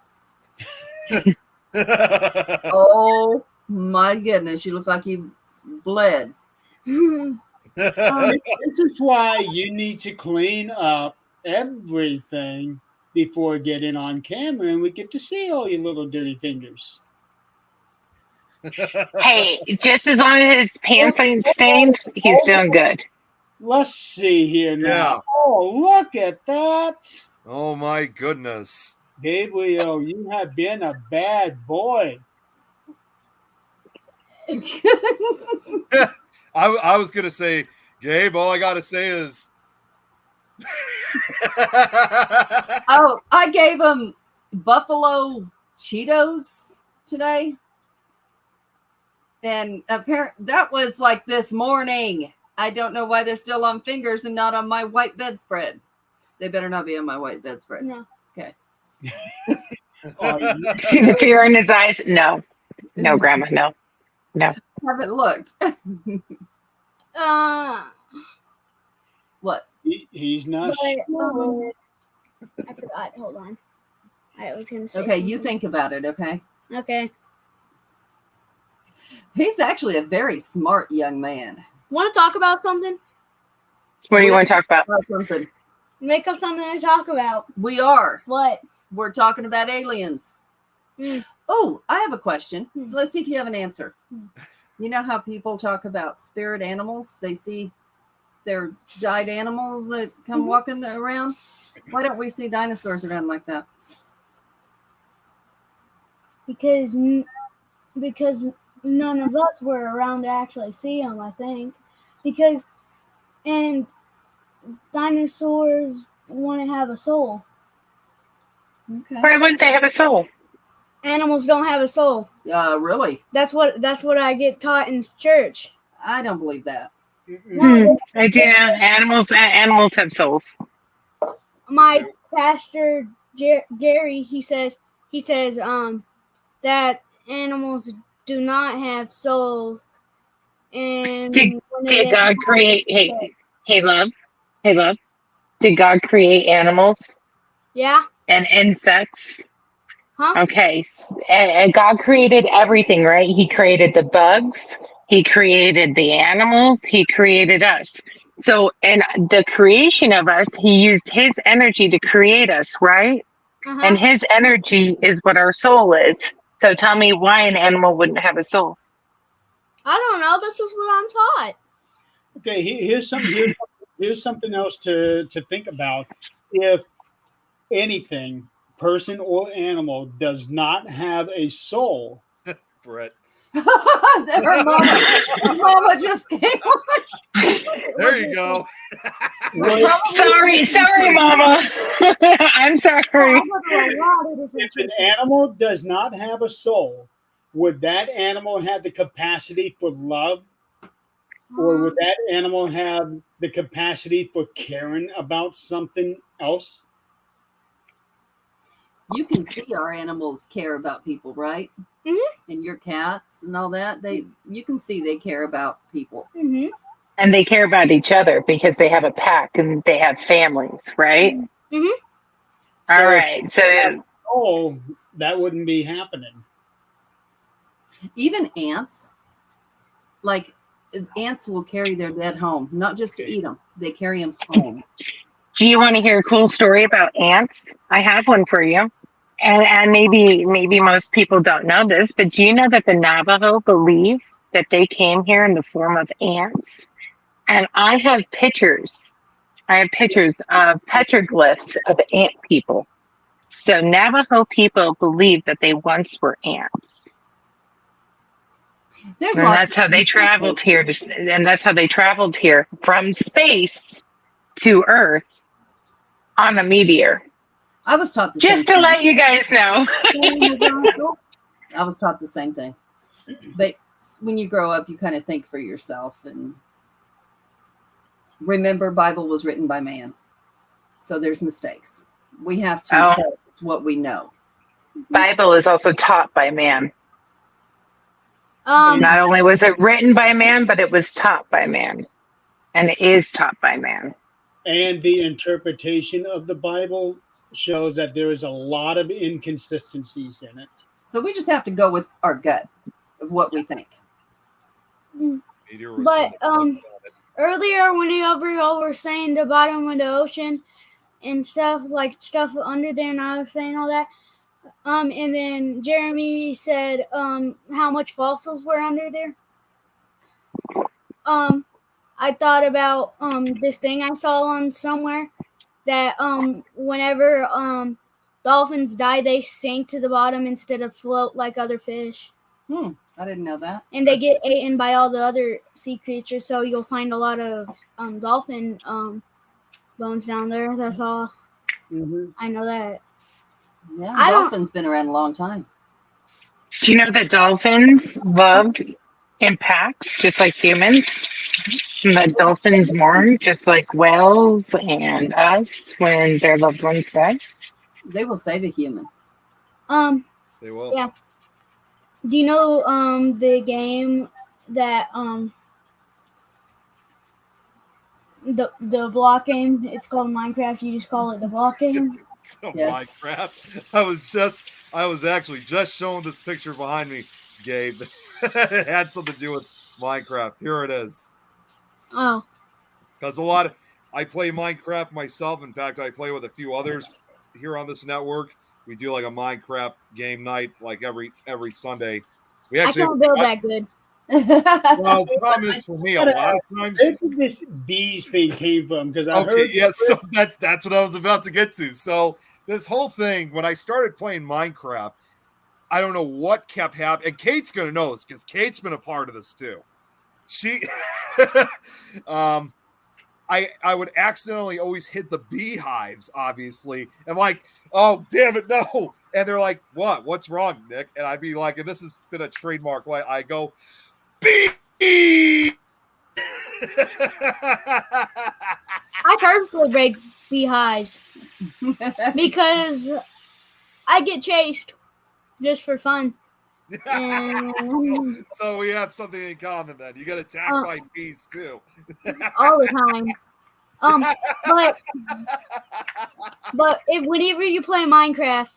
Oh my goodness, you look like you bled. This is why you need to clean up everything before getting on camera, and we get to see all your little dirty fingers. Hey, just as long as his pants ain't stained, he's doing good. Let's see here now. Yeah. Oh, look at that. Oh my goodness. Gabriel, you have been a bad boy. I was gonna say, Gabe, all I gotta say is Oh, I gave him Buffalo Cheetos today. And apparently that was like this morning. I don't know why they're still on fingers and not on my white bedspread. They better not be on my white bedspread. No. Okay. See the fear in his eyes? No, Grandma, no. Haven't looked. What? He's not. I forgot. Hold on. I was gonna say. Okay, you something. think about it, okay? Okay. He's actually a very smart young man. Want to talk about something? What do you want to talk about? Something. Make up something to talk about. We are. What? We're talking about aliens. Hmm. Oh, I have a question. Hmm. So let's see if you have an answer. You know how people talk about spirit animals? They see their died animals that come walking around. Why don't we see dinosaurs around like that? Because none of us were around to actually see them. I think because and dinosaurs want to have a soul. Okay. Why wouldn't they have a soul? Animals don't have a soul. Really? That's what I get taught in church. I don't believe that. I do. Animals have souls. My pastor Gary, he says that animals do not have souls, and Did when they God create? Hey, love. Did God create animals yeah, and insects? huh? Okay, and God created everything, right? He created the bugs, He created the animals, He created us. So, in the creation of us, He used His energy to create us, right? Uh-huh. And His energy is what our soul is. So, tell me why an animal wouldn't have a soul. I don't know. This is what I'm taught. Okay, here's something else to think about. If anything, person or animal does not have a soul, Brett. her mama just came on. There you go. Sorry, Mama. I'm sorry. if an animal does not have a soul, would that animal have the capacity for love? Or would that animal have the capacity for caring about something else? You can see our animals care about people, right? Mm-hmm. And your cats and all that. You can see they care about people. Mm-hmm. And they care about each other because they have a pack and they have families, right? Mm-hmm. All right. So, Oh, that wouldn't be happening. Even ants, like ants will carry their dead home, not just to eat them. They carry them home. do you want to hear a cool story about ants? I have one for you. And maybe most people don't know this, but do you know that the Navajo believe that they came here in the form of ants? And I have pictures of petroglyphs of ant people. So Navajo people believe that they once were ants. There's And lots that's how they traveled here from space to Earth on a meteor. I was taught the Just same to thing. let you guys know. I was taught the same thing. But when you grow up, you kind of think for yourself and remember, Bible was written by man. So there's mistakes. We have to trust what we know. Bible is also taught by man. Um, Not only was it written by man, but it was taught by man. And it is taught by man. And the interpretation of the Bible shows that there is a lot of inconsistencies in it. So we just have to go with our gut of what we think. but earlier whenever y'all were saying the bottom of the ocean and stuff, like stuff under there, and I was saying all that, and then Jeremy said how much fossils were under there. I thought about this thing I saw on somewhere that whenever dolphins die, they sink to the bottom instead of float like other fish. I didn't know that. And they get eaten by all the other sea creatures, so you'll find a lot of dolphin bones down there. That's all. Mm-hmm. I know that. Yeah, dolphins been around a long time. Do you know that dolphins love in packs just like humans? And that dolphins mourn just like whales and us when their loved ones die? They will save a human. They will. Yeah. Do you know the game that the block game? It's called Minecraft. You just call it the block game. Yes. Minecraft. I was actually just showing this picture behind me, Gabe. It had something to do with Minecraft. Here it is. Oh. Because I play Minecraft myself. In fact, I play with a few others here on this network. We do like a Minecraft game night like every Sunday. We actually I can't build that good. Well, the problem is for me a lot of times. Where did this bees thing came from? Because I heard. Yes, so that's what I was about to get to. So this whole thing, when I started playing Minecraft, I don't know what kept happening. And Kate's gonna know this because Kate's been a part of this too. She I would accidentally always hit the beehives, obviously. And like, oh damn it, no. And they're like, what? What's wrong, Nick? And I'd be like, and this has been a trademark, like I go, bee. I purposely break beehives because I get chased just for fun. And So we have something in common then. You get attacked by bees too. all the time. But whenever you play Minecraft,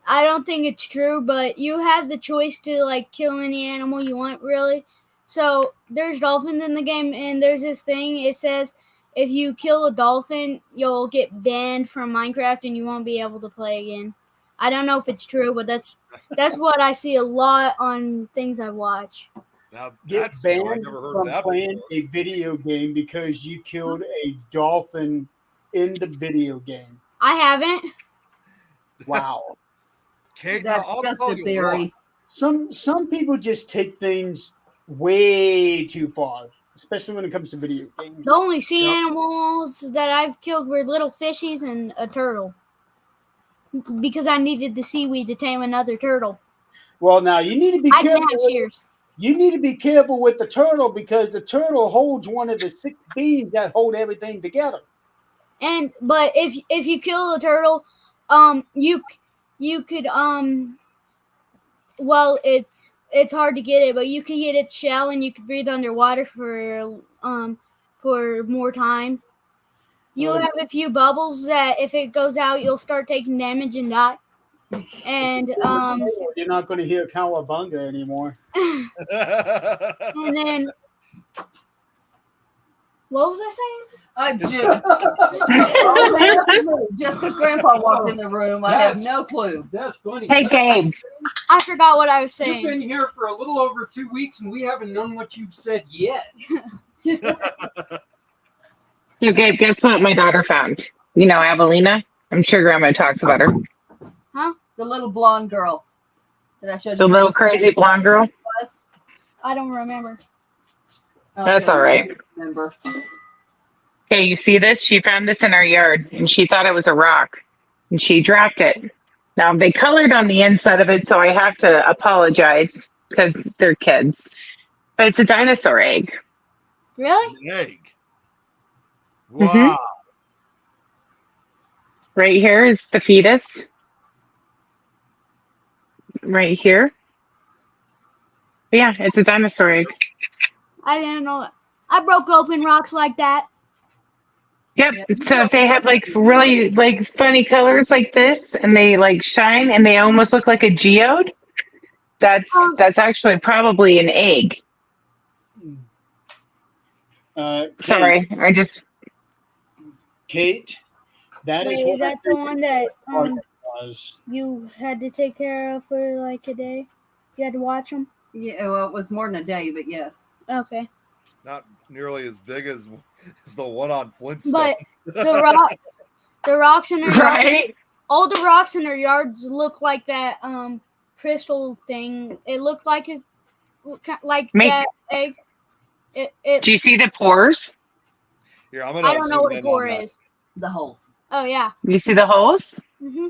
I don't think it's true, but you have the choice to like kill any animal you want, really. So there's dolphins in the game, and there's this thing. It says if you kill a dolphin, you'll get banned from Minecraft, and you won't be able to play again. I don't know if it's true, but that's what I see a lot on things I watch. Now Get that's new. I banned never heard from of that playing before. a video game because you killed a dolphin in the video game. I haven't. Wow. Kate, That's I'll just tell a you theory. Some people just take things way too far, especially when it comes to video games. The only sea Yep. animals that I've killed were little fishies and a turtle. Because I needed the seaweed to tame another turtle. Well, now you need to be I careful. can have shears. You need to be careful with the turtle because the turtle holds one of the 6 beams that hold everything together. But if you kill a turtle, you could well it's hard to get it, but you could get its shell and you could breathe underwater for more time. You'll have a few bubbles that if it goes out, you'll start taking damage and die. And You're not going to hear Cowabunga anymore. and then what was I saying? Just because Grandpa walked in the room, I have That's- no clue. That's funny. Hey, Gabe. I forgot what I was You've saying. been here for a little over 2 weeks, and we haven't known what you've said yet. So, Gabe, guess what my daughter found? You know, Avelina? I'm sure Grandma talks about her. The little blonde girl that I showed The you. little crazy blonde girl. Was. I don't remember. That's all right. Remember. Okay, you see this? She found this in our yard, and she thought it was a rock, and she dropped it. Now, they colored on the inside of it, so I have to apologize because they're kids. But it's a dinosaur egg. Really? An egg. Mhm. Wow. Right here is the fetus. Right here. Yeah, it's a dinosaur egg. I didn't know that. I broke open rocks like that. Yep. Yep. So if they have like really like funny colors like this, and they like shine, and they almost look like a geode, that's actually probably an egg. Sorry, I just Kate, that is Wait, what is that the one that was. you had to take care of for like a day? You had to watch them? Yeah, well, it was more than a day, but yes. Okay. Not nearly as big as the one on Flintstones. But the rocks in her yard, right. all the rocks in her yards look like that crystal thing. It looked like that egg. Do you see the pores? Here, I'm gonna I don't know zoom what a in pore on that. is. The holes. Oh yeah. You see the holes? Hmm.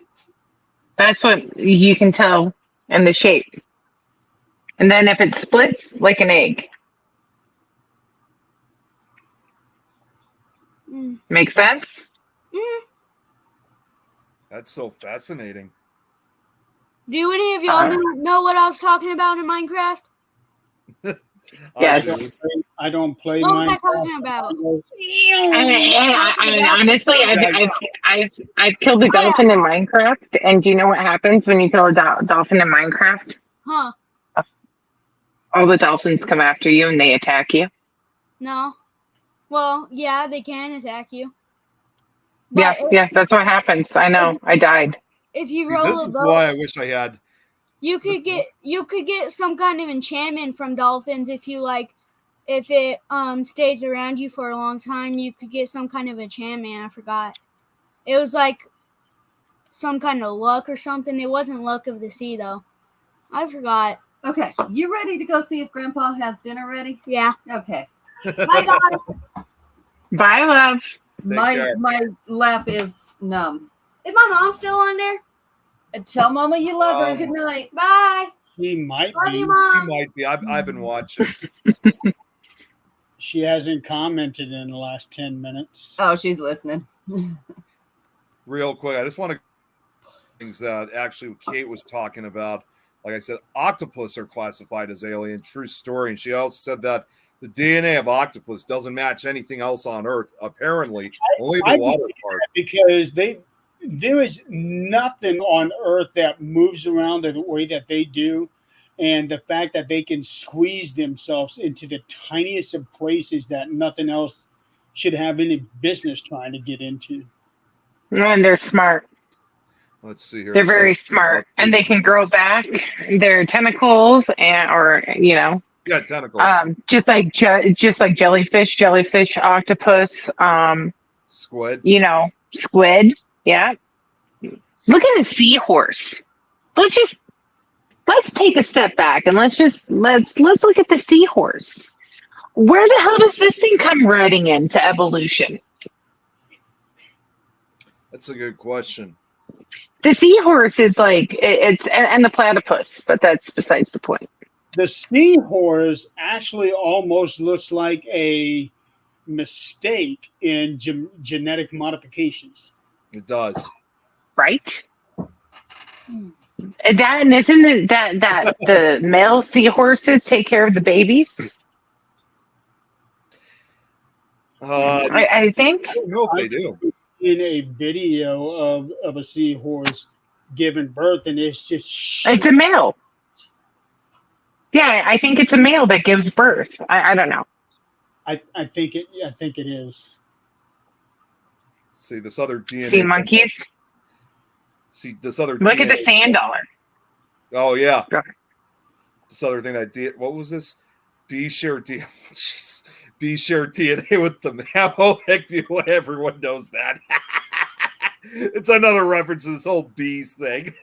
That's what you can tell in the shape. And then if it splits like an egg, Mm. makes sense? That's so fascinating. Do any of y'all know what I was talking about in Minecraft? Yes. I don't play What was I Minecraft. talking about? And honestly, I've killed a dolphin in Minecraft, and do you know what happens when you kill a dolphin in Minecraft? Huh? All the dolphins come after you and they attack you. No. Well, yeah, they can attack you. But Yeah, that's what happens. I know. I died. if you See, roll this a is boat, why I wish I had. you this could get some kind of enchantment from dolphins if it stays around you for a long time. You could get some kind of enchantment. I forgot. It was like some kind of luck or something. It wasn't luck of the sea though. I forgot. Okay, you ready to go see if Grandpa has dinner ready? Yeah. Okay. Bye, guys. Bye, love. My care. lap is numb. Is my mom still on there? Tell Mama you love her. Good night. Bye. She might Love be. you, He mom. might be. I've been watching. She hasn't commented in the last 10 minutes. Oh, she's listening. Real quick, I just want to things that actually Kate was talking about. Like I said, octopus are classified as alien. True story. And she also said that the DNA of octopus doesn't match anything else on Earth. Apparently, only the water part. Because there is nothing on Earth that moves around the way that they do. And the fact that they can squeeze themselves into the tiniest of places that nothing else should have any business trying to get into. And they're smart. Let's see here. They're very smart, and they can grow back their tentacles, or Yeah, tentacles. just like jellyfish, octopus, Squid. squid. Yeah. Look at a seahorse. Let's take a step back and let's look at the seahorse. Where the hell does this thing come riding into evolution? That's a good question. The seahorse is like and the platypus, but that's besides the point. The seahorse actually almost looks like a mistake in genetic modifications. It does. Right? And isn't it that the male seahorses take care of the babies? I think. I don't know if they do. In a video of a seahorse giving birth, and it's just It's a male. Yeah, I think it's a male that gives birth. I don't know. I think it is. See this other DNA. Sea monkeys. See this other. Look DNA. at the sand dollar. Oh yeah. Go This other thing that did. What was this? B share DNA. B share DNA with the mammal. Heck, everyone knows that. It's another reference to this whole bees thing.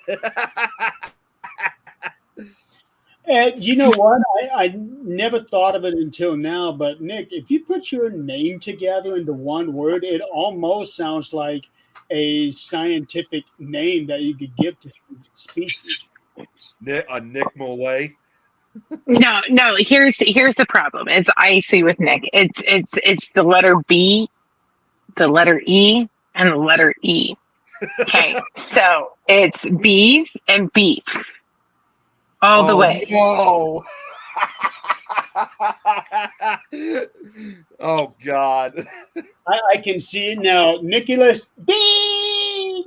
And you know what? I never thought of it until now. But Nick, if you put your name together into one word, it almost sounds like a scientific name that you could give to species. Nick Molay. No. Here's the problem. It's I see with Nick. It's the letter B, the letter E, and the letter E. Okay, so it's bees and beef all the way. No. Oh God. I can see it now. Nicholas B.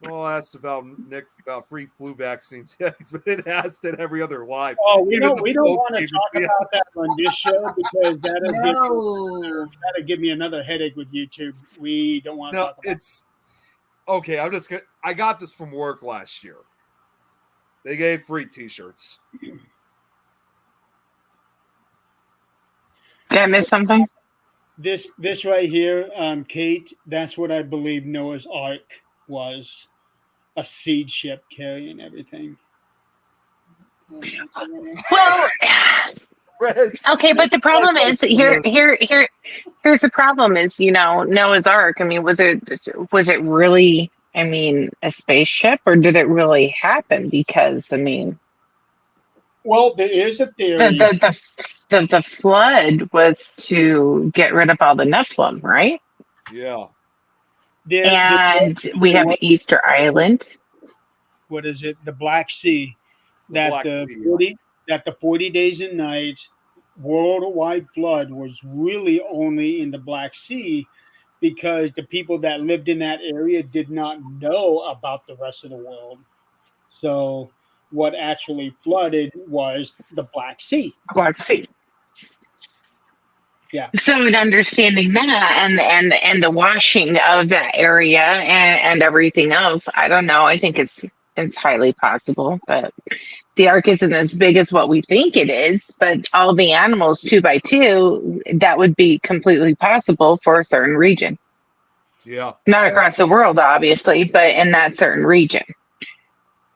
Well, asked about Nick about free flu vaccines. Yeah, he's been asked it every other live. Oh, we Even don't the want to Pope talk gave it- about that on this show because No. that'll give me another headache with YouTube. We don't want to No, talk about it's okay. I got this from work last year. They gave free T-shirts. Did I miss something? this right here, Kate. That's what I believe Noah's Ark was, a seed ship carrying everything. Well, okay, but the problem is here's the problem is Noah's Ark. I mean, was it really? I mean, a spaceship, or did it really happen? Because I mean, Well, there is a theory. the flood was to get rid of all the Nephilim, right? Yeah. And we have Easter Island. What is it? The Black Sea. Black Sea. That the 40 days and nights worldwide flood was really only in the Black Sea because the people that lived in that area did not know about the rest of the world. So what actually flooded was the Black Sea. Black Sea. Yeah. So in understanding that and the washing of that area and everything else, I don't know. I think it's highly possible, but the ark isn't as big as what we think it is. But all the animals 2 by 2, that would be completely possible for a certain region. Yeah. Not across the world, obviously, but in that certain region.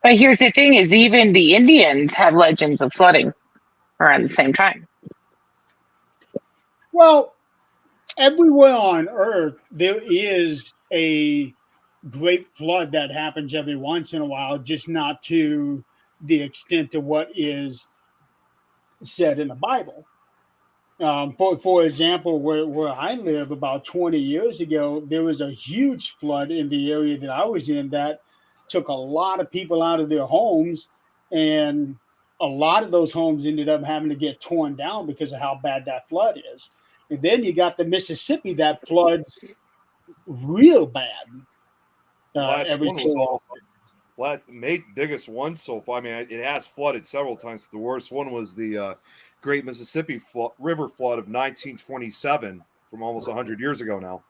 But here's the thing: is even the Indians have legends of flooding around the same time. Well, everywhere on Earth, there is a great flood that happens every once in a while, just not to the extent of what is said in the Bible. For example, where I live, about 20 years ago, there was a huge flood in the area that I was in that took a lot of people out of their homes, and a lot of those homes ended up having to get torn down because of how bad that flood is. And then you got the Mississippi that floods real bad. Last Every one was so almost often. biggest one so far. I mean, it has flooded several times. The worst one was the Great Mississippi River flood of 1927, from almost 100 years ago now.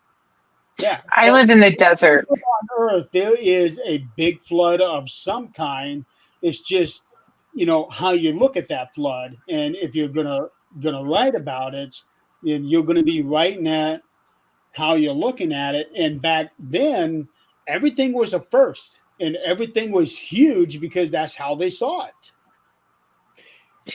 Yeah, I live in the desert. on Earth there is a big flood of some kind. It's just, how you look at that flood, and if you're gonna write about it, then you're gonna be writing at how you're looking at it. And back then, everything was a first, and everything was huge because that's how they saw it.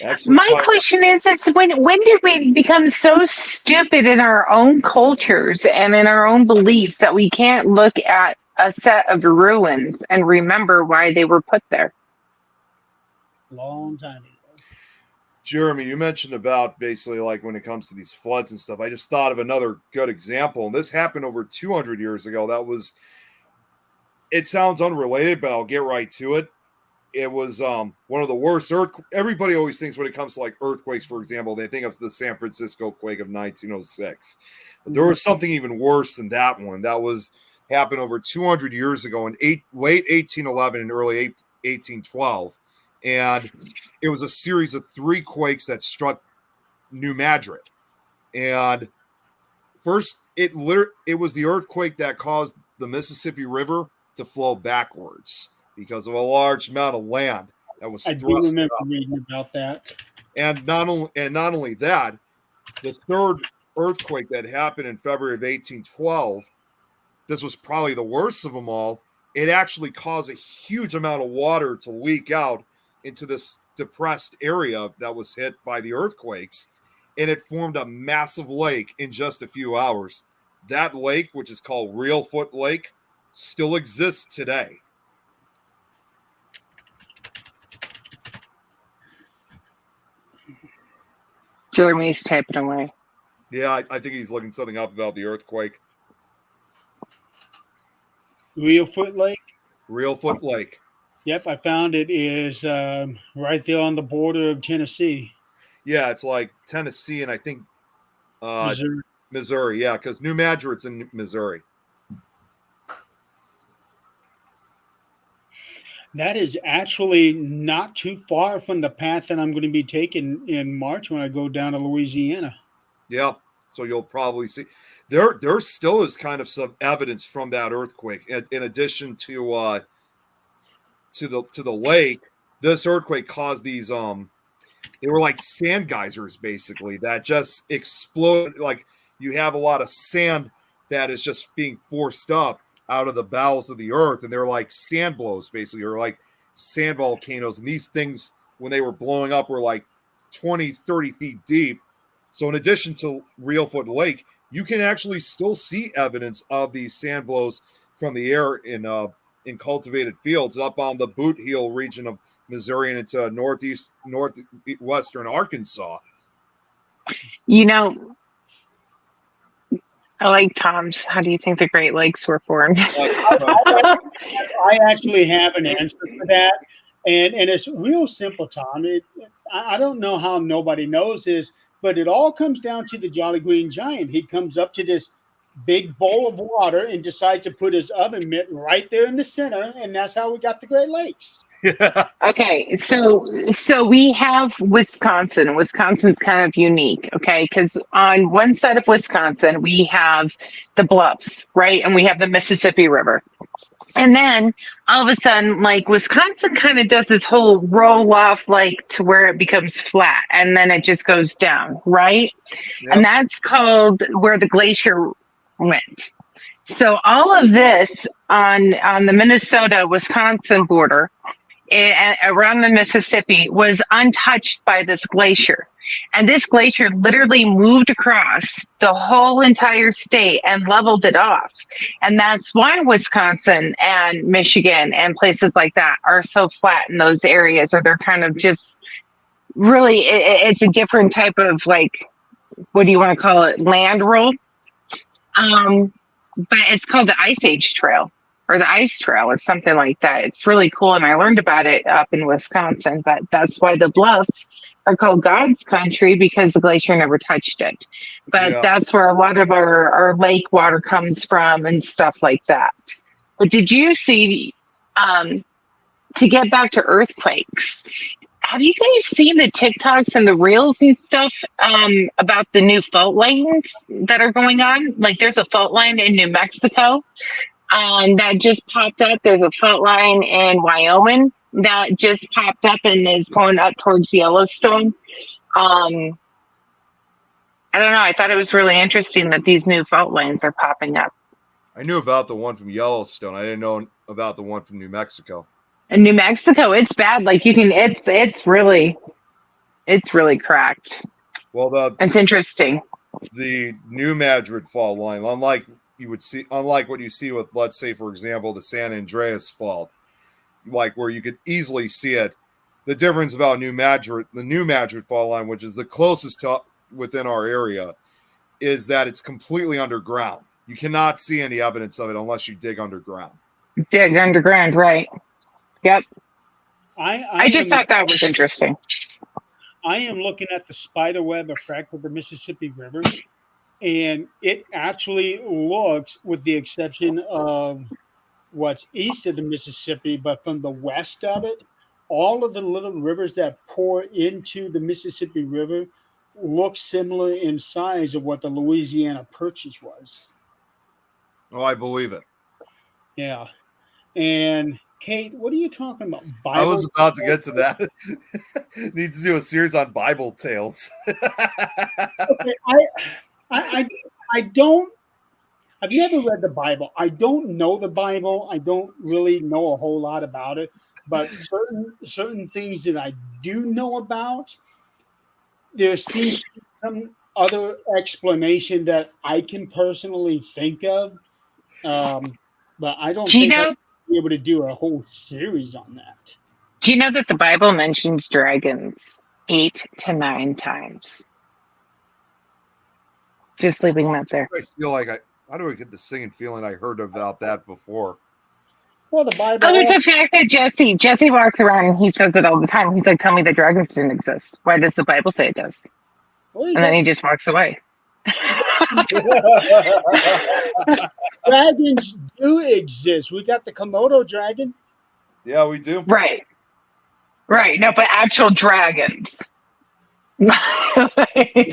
Actually, My question is when did we become so stupid in our own cultures and in our own beliefs that we can't look at a set of ruins and remember why they were put there? Long time ago. Jeremy, you mentioned about basically like when it comes to these floods and stuff. I just thought of another good example, and this happened over 200 years ago. It sounds unrelated, but I'll get right to it. It was one of the worst everybody always thinks when it comes to like earthquakes, for example, they think of the San Francisco quake of 1906. But there was something even worse than that one. That happened over 200 years ago in late 1811 and early 1812. And it was a series of 3 quakes that struck New Madrid. And first, it was the earthquake that caused the Mississippi River to flow backwards because of a large amount of land that was I do thrust remember up. reading about that. And not only that, the third earthquake that happened in February of 1812, this was probably the worst of them all. It actually caused a huge amount of water to leak out into this depressed area that was hit by the earthquakes, and it formed a massive lake in just a few hours. That lake, which is called Reelfoot Lake, still exists today. Jeremy's typing away. Yeah, I think he's looking something up about the earthquake. Reelfoot Lake. Reelfoot Lake. Yep, I found it is right there on the border of Tennessee. Yeah, it's like Tennessee and I think Missouri. Missouri. Yeah, because New Madrid's in Missouri. That is actually not too far from the path that I'm going to be taking in March when I go down to Louisiana. Yeah, so you'll probably see there still is kind of some evidence from that earthquake. In addition to the lake, this earthquake caused these they were like sand geysers basically that just explode. Like you have a lot of sand that is just being forced up out of the bowels of the earth, and they're like sand blows basically, or like sand volcanoes. And these things, when they were blowing up, were like 20-30 feet deep. So in addition to Reelfoot Lake, you can actually still see evidence of these sand blows from the air in cultivated fields up on the Boot Heel region of Missouri and into northwestern Arkansas. I like Tom's. How do you think the Great Lakes were formed? I actually have an answer for that, and it's real simple, Tom. I don't know how nobody knows this, but it all comes down to the Jolly Green Giant. He comes up to this big bowl of water and decides to put his oven mitt right there in the center, and that's how we got the Great Lakes. Okay, so we have Wisconsin. Wisconsin's kind of unique, okay? Because on one side of Wisconsin, we have the bluffs, right? And we have the Mississippi River. And then all of a sudden, like Wisconsin kind of does this whole roll off, like to where it becomes flat and then it just goes down, right? Yep. And that's called where the glacier went. So all of this on the Minnesota-Wisconsin border around the Mississippi was untouched by this glacier. And this glacier literally moved across the whole entire state and leveled it off. And that's why Wisconsin and Michigan and places like that are so flat in those areas, or they're kind of just really, it's a different type of, like, what do you want to call it? Land roll. But it's called the Ice Age Trail or the Ice Trail or something like that. It's really cool. And I learned about it up in Wisconsin, but that's why the bluffs are called God's country, because the glacier never touched it. But that's where a lot of our lake water comes from and stuff like that. But did you see, to get back to earthquakes, have you guys seen the TikToks and the reels and stuff about the new fault lines that are going on? Like, there's a fault line in New Mexico that just popped up. There's a fault line in Wyoming that just popped up and is going up towards Yellowstone. I don't know. I thought it was really interesting that these new fault lines are popping up. I knew about the one from Yellowstone. I didn't know about the one from New Mexico. In New Mexico, it's bad. Like, you can, it's really cracked. Well, it's interesting. The New Madrid fault line, unlike what you see with, let's say, for example, the San Andreas fault, like where you could easily see it. The difference about the New Madrid fault line, which is the closest to within our area, is that it's completely underground. You cannot see any evidence of it unless you dig underground. Dig underground, right? Yep. I just thought that was interesting. I am looking at the spider web effect of the Mississippi River, and it actually looks, with the exception of what's east of the Mississippi, but from the west of it, all of the little rivers that pour into the Mississippi River look similar in size of what the Louisiana Purchase was. Oh, I believe it. Yeah. And Kate, what are you talking about? Bible I was about to get to that. Needs to do a series on Bible tales. Okay, I don't. Have you ever read the Bible? I don't know the Bible. I don't really know a whole lot about it, but certain things that I do know about, there seems to be some other explanation that I can personally think of, but I don't think I'll be able to do a whole series on that. Do you know that the Bible mentions dragons 8 to 9 times? Just leaving that there. I feel like how do I get the singing feeling I heard about that before? Well, the Bible. Oh, it's the fact that Jesse walks around and he says it all the time. He's like, "Tell me that dragons didn't exist. Why does the Bible say it does?" And then he just walks away. Dragons do exist. We got the Komodo dragon. Yeah, we do. Right. No, but actual dragons.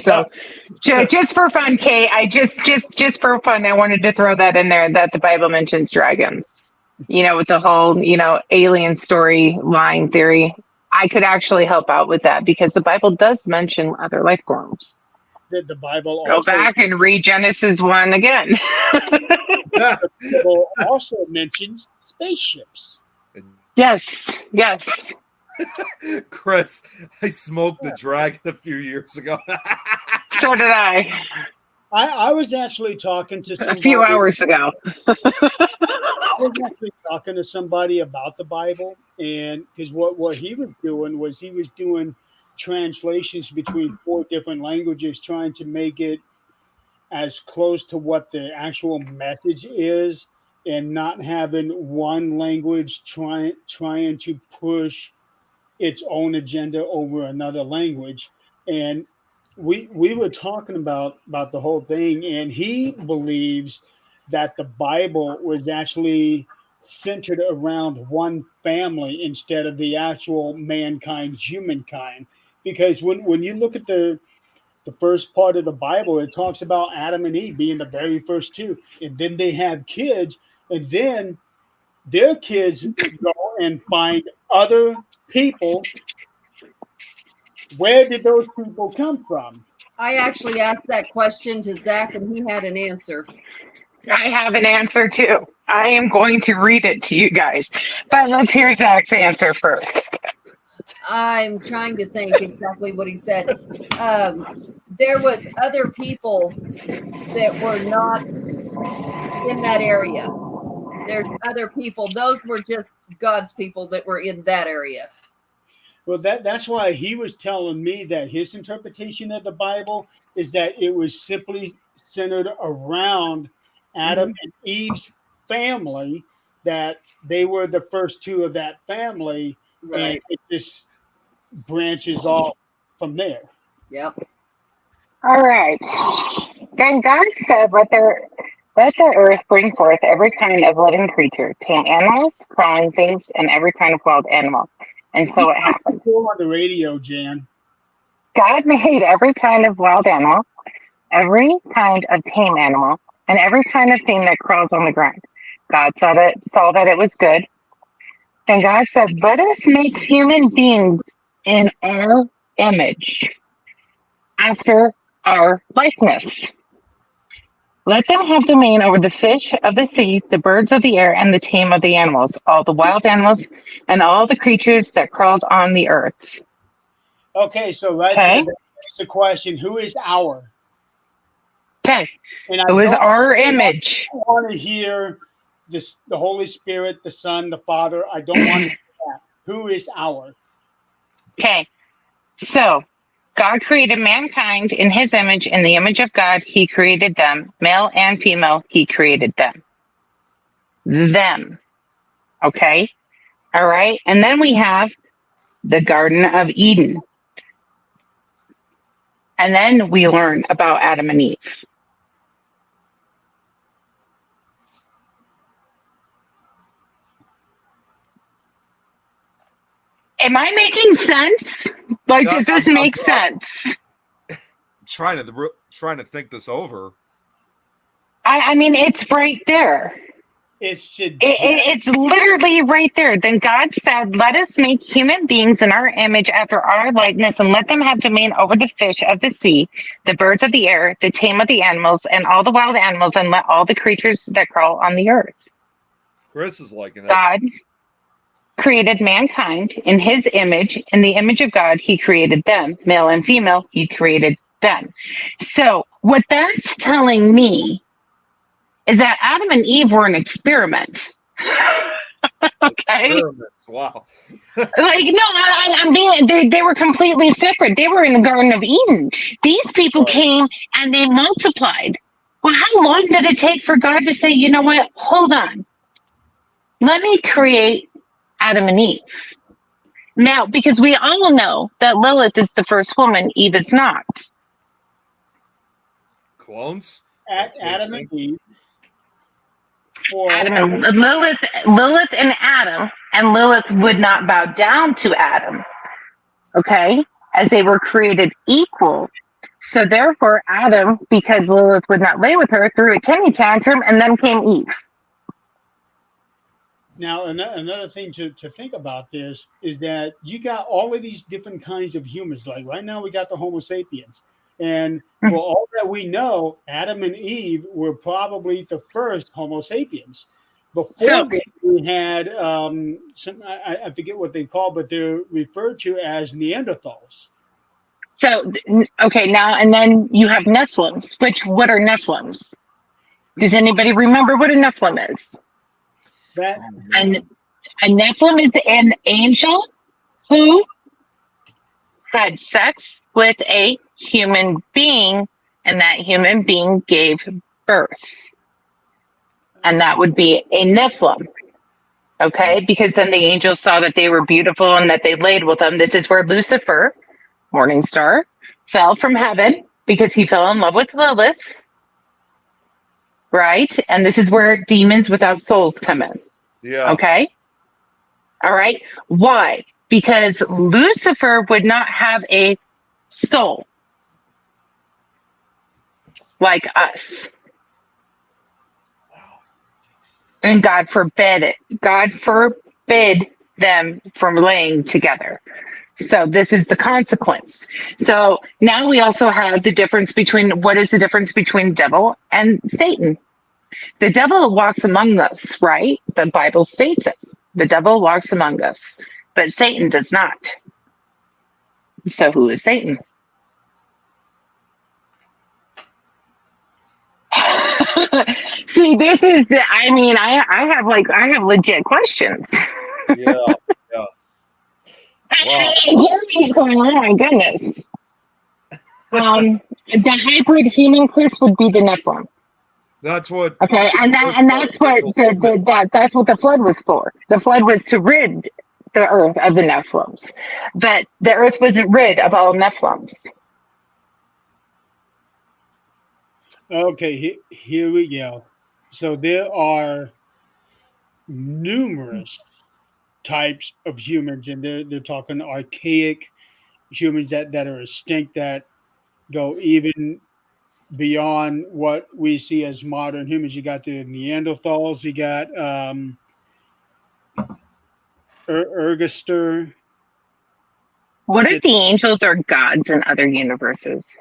So just for fun, Kay, I just for fun, I wanted to throw that in there, that the Bible mentions dragons. With the whole, alien storyline theory. I could actually help out with that because the Bible does mention other life forms. Did the Bible go back and read Genesis 1 again? The Bible also mentions spaceships. Yes. Chris, I smoked the dragon a few years ago. So did I. I was actually talking to somebody a few hours ago. I was actually talking to somebody about the Bible, and because what he was doing was he was doing translations between 4 different languages, trying to make it as close to what the actual message is, and not having one language trying to push its own agenda over another language. And we were talking about the whole thing, and he believes that the Bible was actually centered around one family instead of the actual mankind, humankind. Because when you look at the first part of the Bible, it talks about Adam and Eve being the very first 2, and then they have kids, and then their kids go and find other people. Where did those people come from? I actually asked that question to Zach, and he had an answer. I have an answer too. I am going to read it to you guys, but let's hear Zach's answer first. I'm trying to think exactly what he said. There was other people that were not in that area. There's other people. Those were just God's people that were in that area. Well, that's why he was telling me that his interpretation of the Bible is that it was simply centered around Adam and Eve's family, that they were the first two of that family, and it just branches off from there. Yep. All right. Then God said, let the earth bring forth every kind of living creature, tame animals, crawling things, and every kind of wild animal. And so it happened. Go on the radio, Jan. God made every kind of wild animal, every kind of tame animal, and every kind of thing that crawls on the ground. God saw that it was good. Then God said, let us make human beings in our image, after our likeness. Let them have domain over the fish of the sea, the birds of the air, and the tame of the animals, all the wild animals, and all the creatures that crawled on the earth. Okay, so there, that's the question: who is our? Okay, And it was our image. I want to hear this: the Holy Spirit, the Son, the Father. I don't want to hear that. Who is our? Okay, so God created mankind in his image. In the image of God, he created them. Male and female, he created them. Them. Okay? All right? And then we have the Garden of Eden. And then we learn about Adam and Eve. Am I making sense? Like, does this make sense? Trying to think this over. I mean, it's right there. It's literally right there. Then God said, let us make human beings in our image after our likeness, and let them have domain over the fish of the sea, the birds of the air, the tame of the animals, and all the wild animals, and let all the creatures that crawl on the earth. Chris is liking it. God created mankind in his image. In the image of God, he created them. Male and female, he created them. So what that's telling me is that Adam and Eve were an experiment. Okay. Experiments. Wow. Like, no, I'm being, they were completely separate. They were in the Garden of Eden. These people came and they multiplied. Well, how long did it take for God to say, you know what? Hold on. Let me create Adam and Eve. Now, because we all know that Lilith is the first woman, Eve is not. Clones? Adam and Eve. Adam and Lilith and Adam, and Lilith would not bow down to Adam, okay, as they were created equal. So therefore, Adam, because Lilith would not lay with her, threw a tinny tantrum, and then came Eve. Now, another thing to think about this is that you got all of these different kinds of humans. Like right now, we got the Homo sapiens. And for all that we know, Adam and Eve were probably the first Homo sapiens. Before we had, I forget what they call, but they're referred to as Neanderthals. So, okay, now, and then you have Nephilims, what are Nephilims? Does anybody remember what a Nephilim is? And a Nephilim is an angel who had sex with a human being, and that human being gave birth. And that would be a Nephilim. Okay? Because then the angels saw that they were beautiful and that they laid with them. This is where Lucifer, morning star, fell from heaven because he fell in love with Lilith. Right? And this is where demons without souls come in. Yeah. Okay? All right. Why? Because Lucifer would not have a soul like us. And God forbid it. God forbid them from laying together. So this is the consequence. So now we also have the difference between, what is the difference between devil and Satan? The devil walks among us, right? The Bible states it. The devil walks among us, but Satan does not. So who is Satan? See, this is the, I mean, I have legit questions. Yeah. Wow. Jeremy's going, oh my goodness. The hybrid human, Chris, would be the Nephilim. That's what. Okay, and that's what that's what the flood was for. The flood was to rid the earth of the Nephilims, but the earth wasn't rid of all Nephilims. Okay, here we go. So there are numerous types of humans, and they're talking archaic humans that are extinct, that go even beyond what we see as modern humans. You got the Neanderthals, you got Ergaster. What if the angels are gods in other universes?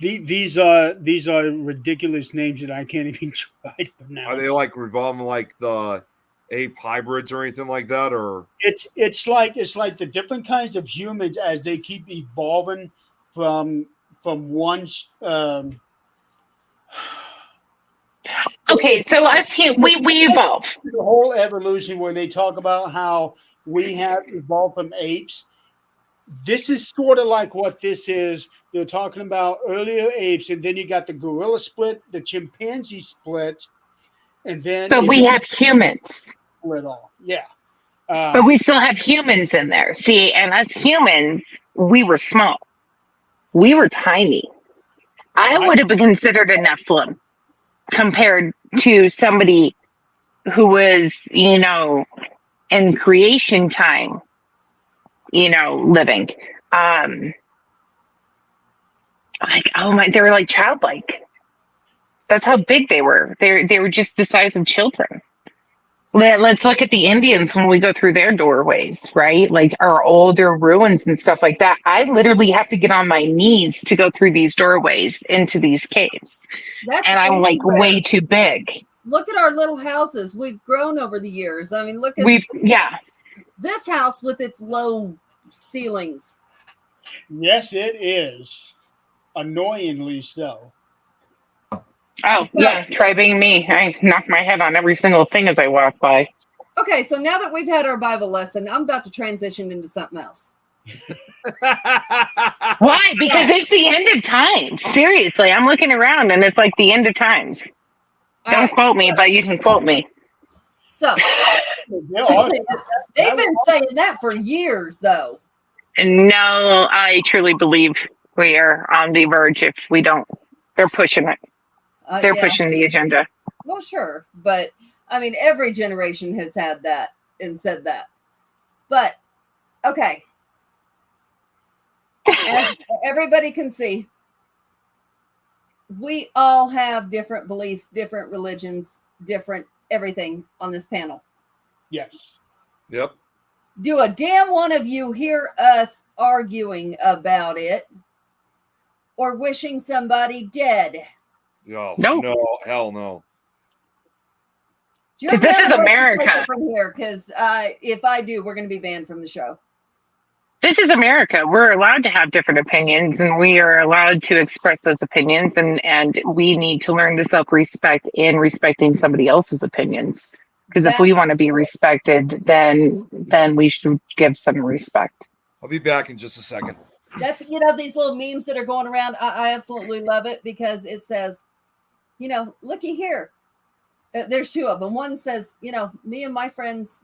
These are ridiculous names that I can't even try to pronounce. Are they like revolving like the ape hybrids or anything like that, or it's like the different kinds of humans as they keep evolving from one. Okay, so we evolve. The whole evolution where they talk about how we have evolved from apes. This is sort of like what this is. They're talking about earlier apes, and then you got the gorilla split, the chimpanzee split, and then. But we have humans. Split off, yeah. But we still have humans in there. See, and as humans, we were small. We were tiny. I would have been considered a Nephilim compared to somebody who was, in creation time, living. They were like childlike. That's how big they were. They were just the size of children. Let's look at the Indians when we go through their doorways, right? Like our older ruins and stuff like that. I literally have to get on my knees to go through these doorways into these caves. And I'm like way too big. Look at our little houses. We've grown over the years. I mean, look at this house with its low ceilings. Yes, it is. Annoyingly so. Oh, yeah. Try being me. I knock my head on every single thing as I walk by. Okay, so now that we've had our Bible lesson, I'm about to transition into something else. Why? Because it's the end of times. Seriously, I'm looking around and it's like the end of times. Don't quote me, but you can quote me. So, they've been saying that for years, though. No, I truly believe we are on the verge if we don't. They're pushing it. They're pushing the agenda. Well, sure. But, I mean, every generation has had that and said that. But, okay. As everybody can see, we all have different beliefs, different religions, different everything on this panel. Yes. Yep. Do a damn one of you hear us arguing about it or wishing somebody dead? No, Nope. No, hell no. Because this is America. From here, because if I do, we're going to be banned from the show. This is America. We're allowed to have different opinions, and we are allowed to express those opinions, and we need to learn to self-respect in respecting somebody else's opinions. Because if we want to be respected, then we should give some respect. I'll be back in just a second. That's, these little memes that are going around. I absolutely love it because it says, looky here. There's two of them. One says, me and my friends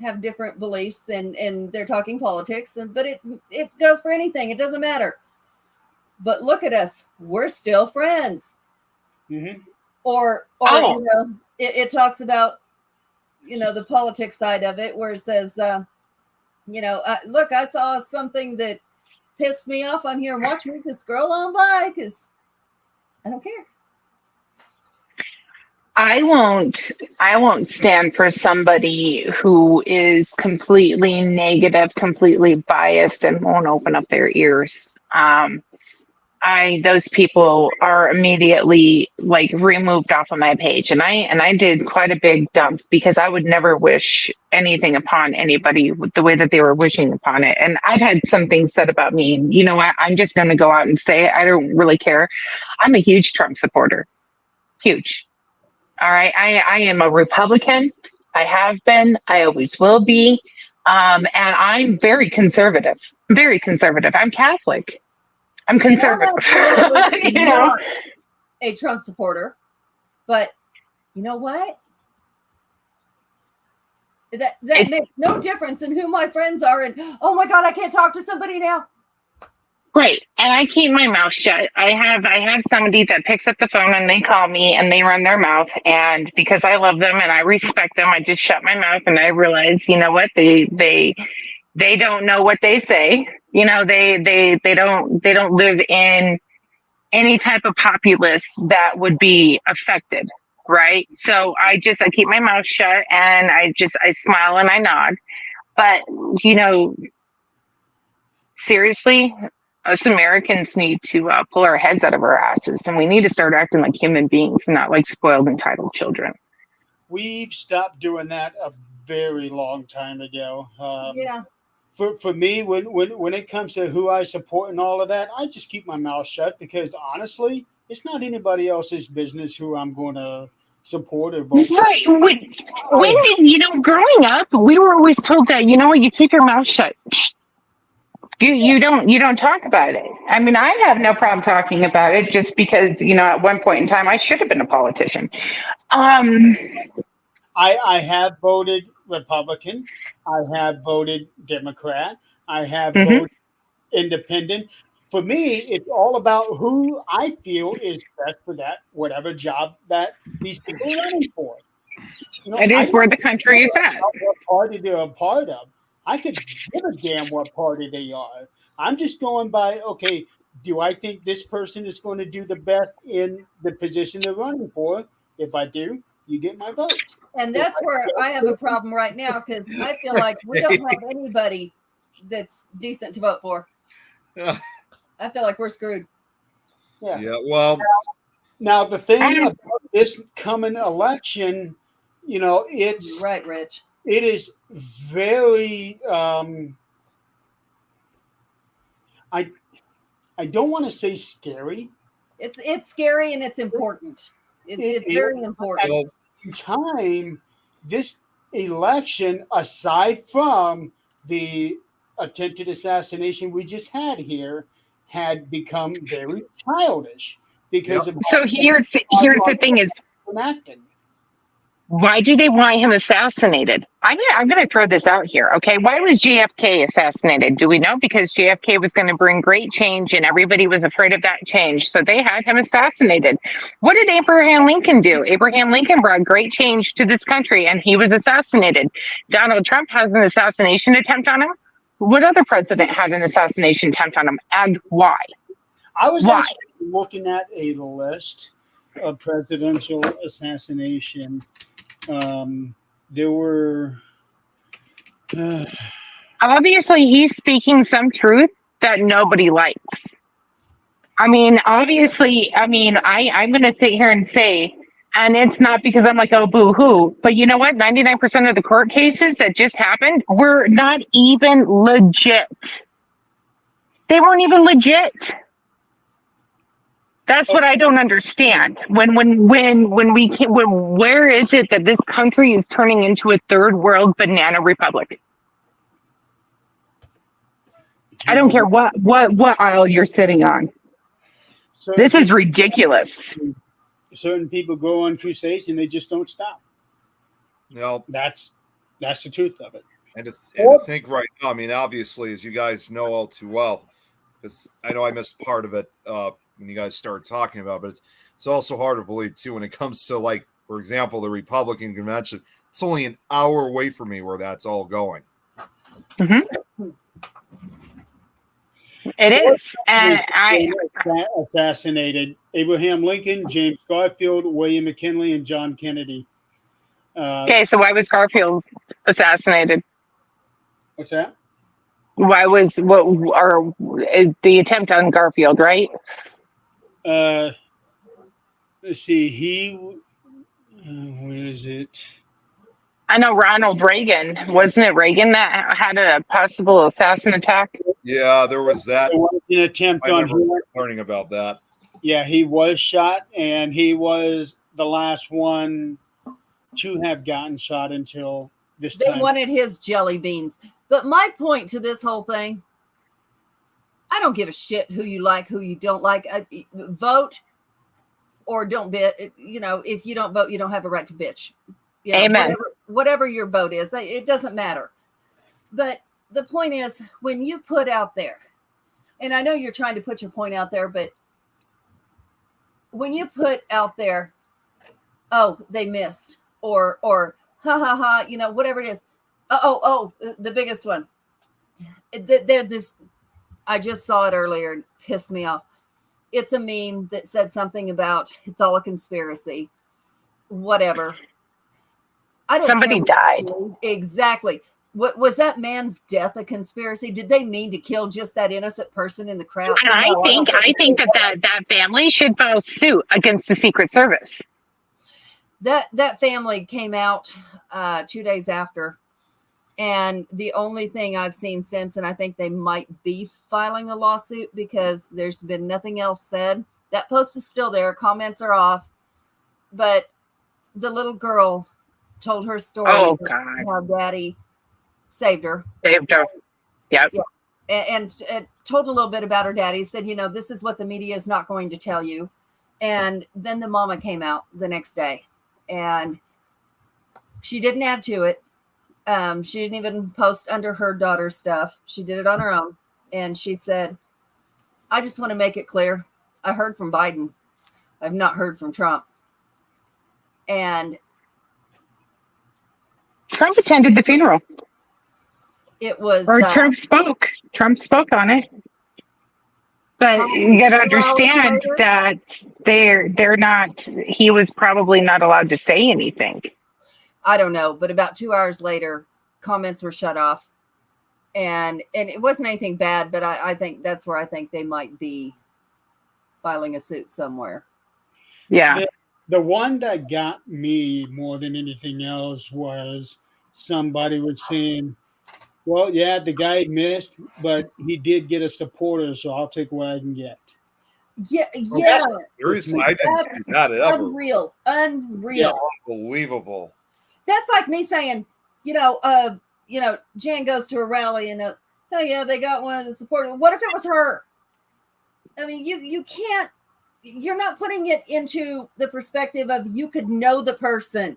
have different beliefs and they're talking politics, but it goes for anything. It doesn't matter. But look at us. We're still friends. Mm-hmm. Or it talks about, the politics side of it where it says, look, I saw something that pissed me off on here and watch me just scroll on by because I don't care. I won't stand for somebody who is completely negative, completely biased, and won't open up their ears. those people are immediately like removed off of my page, and I did quite a big dump because I would never wish anything upon anybody with the way that they were wishing upon it. And I've had some things said about me, and you know what, I'm just going to go out and say it. I don't really care. I'm a huge Trump supporter, huge. All right, I am a Republican. I have been. I always will be. And I'm very conservative. Very conservative. I'm Catholic. I'm conservative. You know, Not a Trump supporter, but you know what? That makes no difference in who my friends are. And oh my God, I can't talk to somebody now. right. And I keep my mouth shut. I have somebody that picks up the phone and they call me and they run their mouth. And because I love them and I respect them, I just shut my mouth and I realize, you know what, they don't know what they say. You know, they don't live in any type of populace that would be affected, right? So I keep my mouth shut and I smile and I nod. But you know, seriously, us Americans need to pull our heads out of our asses, and we need to start acting like human beings, not like spoiled, entitled children. We've stopped doing that a very long time ago. Yeah. For me, when it comes to who I support and all of that, I just keep my mouth shut because honestly, it's not anybody else's business who I'm going to support or vote for. Right. When did, you know, growing up, we were always told that, you know what, you keep your mouth shut. You don't talk about it. I mean, I have no problem talking about it just because, you know, at one point in time I should have been a politician. I have voted Republican. I have voted Democrat. I have Mhm. voted independent. For me, it's all about who I feel is best for that whatever job that these people are running for. You know, It I is where the country is at. don't know what party they're a part of. I could give a damn what party they are. I'm just going by, okay, do I think this person is going to do the best in the position they're running for? If I do, you get my vote. And that's where I have a problem right now because I feel like we don't have anybody that's decent to vote for. Yeah. I feel like we're screwed. Yeah. Yeah. Well, Now the thing I don't- about this coming election, you know, You're it right, Rich. is very. I don't want to say scary. It's scary and it's important. It's It- very At important. well, the same time, this election, aside from the attempted assassination we just had here, had become very childish because Yep. of So here's the thing is, enacting. why do they want him assassinated? I'm gonna throw this out here, okay? Why was JFK assassinated? Do we know? Because JFK was going to bring great change, and everybody was afraid of that change, so they had him assassinated. What did Abraham Lincoln do? Abraham Lincoln brought great change to this country, and he was assassinated. Donald Trump has an assassination attempt on him. What other president had an assassination attempt on him, and why? I was Why? actually looking at a list of presidential assassination. There were. Obviously, he's speaking some truth that nobody likes. I mean, obviously, I'm going to sit here and say, and it's not because I'm like, oh, boo hoo, but you know what? 99% of the court cases that just happened were not even legit. They weren't even legit. That's what I don't understand. Where is it that this country is turning into a third world banana republic? I don't care what aisle you're sitting on. This is ridiculous. Certain people go on crusades and they just don't stop. no. That's the truth of it. And to think right now, I mean, obviously, as you guys know all too well, because I know I missed part of it when you guys started talking about, but it's also hard to believe too when it comes to, like, for example, the Republican convention. It's only an hour away from me where that's all going. Mm-hmm. It is, and I assassinated Abraham Lincoln, James Garfield, William McKinley, and John Kennedy. okay. So why was Garfield assassinated? What's that? Why was what or the attempt on Garfield, right? Let's see. Where is it? I know Ronald Reagan, wasn't it Reagan that had a possible assassin attack? Yeah, there was that. There was an attempt I on remember him. learning about that. Yeah, he was shot, and he was the last one to have gotten shot until this They time. wanted his jelly beans. But my point to this whole thing, I don't give a shit who you like, who you don't like. Vote or don't bit. You know, if you don't vote, you don't have a right to bitch. You know, Amen. whatever your vote is, it doesn't matter. But the point is, when you put out there, and I know you're trying to put your point out there, but when you put out there, oh, they missed, or ha ha ha, you know, whatever it is. The biggest one. They're this. I just saw it earlier and pissed me off. It's a meme that said something about it's all a conspiracy. Whatever. I don't Somebody care. died. Exactly. What was that man's death a conspiracy? Did they mean to kill just that innocent person in the crowd? And I No, think that family should file suit against the Secret Service. that family came out 2 days after, and the only thing I've seen since, and I think they might be filing a lawsuit because there's been nothing else said. That post is still there. Comments are off, but the little girl told her story. Oh God, How daddy saved her. saved her. Yep. And told a little bit about her daddy. Said, you know, this is what the media is not going to tell you. And then the mama came out the next day, and she didn't add to it. She didn't even post under her daughter's stuff. She did it on her own. And she said, I just want to make it clear. I heard from Biden. I've not heard from Trump. And Trump attended the funeral, it was or Trump spoke. Trump spoke on it. But you got to understand that they're not. He was probably not allowed to say anything. I don't know, but about 2 hours later, comments were shut off, and it wasn't anything bad. But I think that's where I think they might be filing a suit somewhere. Yeah. The one that got me more than anything else was somebody was saying, well, yeah, the guy missed, but he did get a supporter, so I'll take what I can get. Yeah. Seriously, I didn't see that ever. Unreal. Yeah, unbelievable. That's like me saying, Jan goes to a rally and oh yeah, they got one of the supporters. What if it was her? I mean, you can't. You're not putting it into the perspective of you could know the person.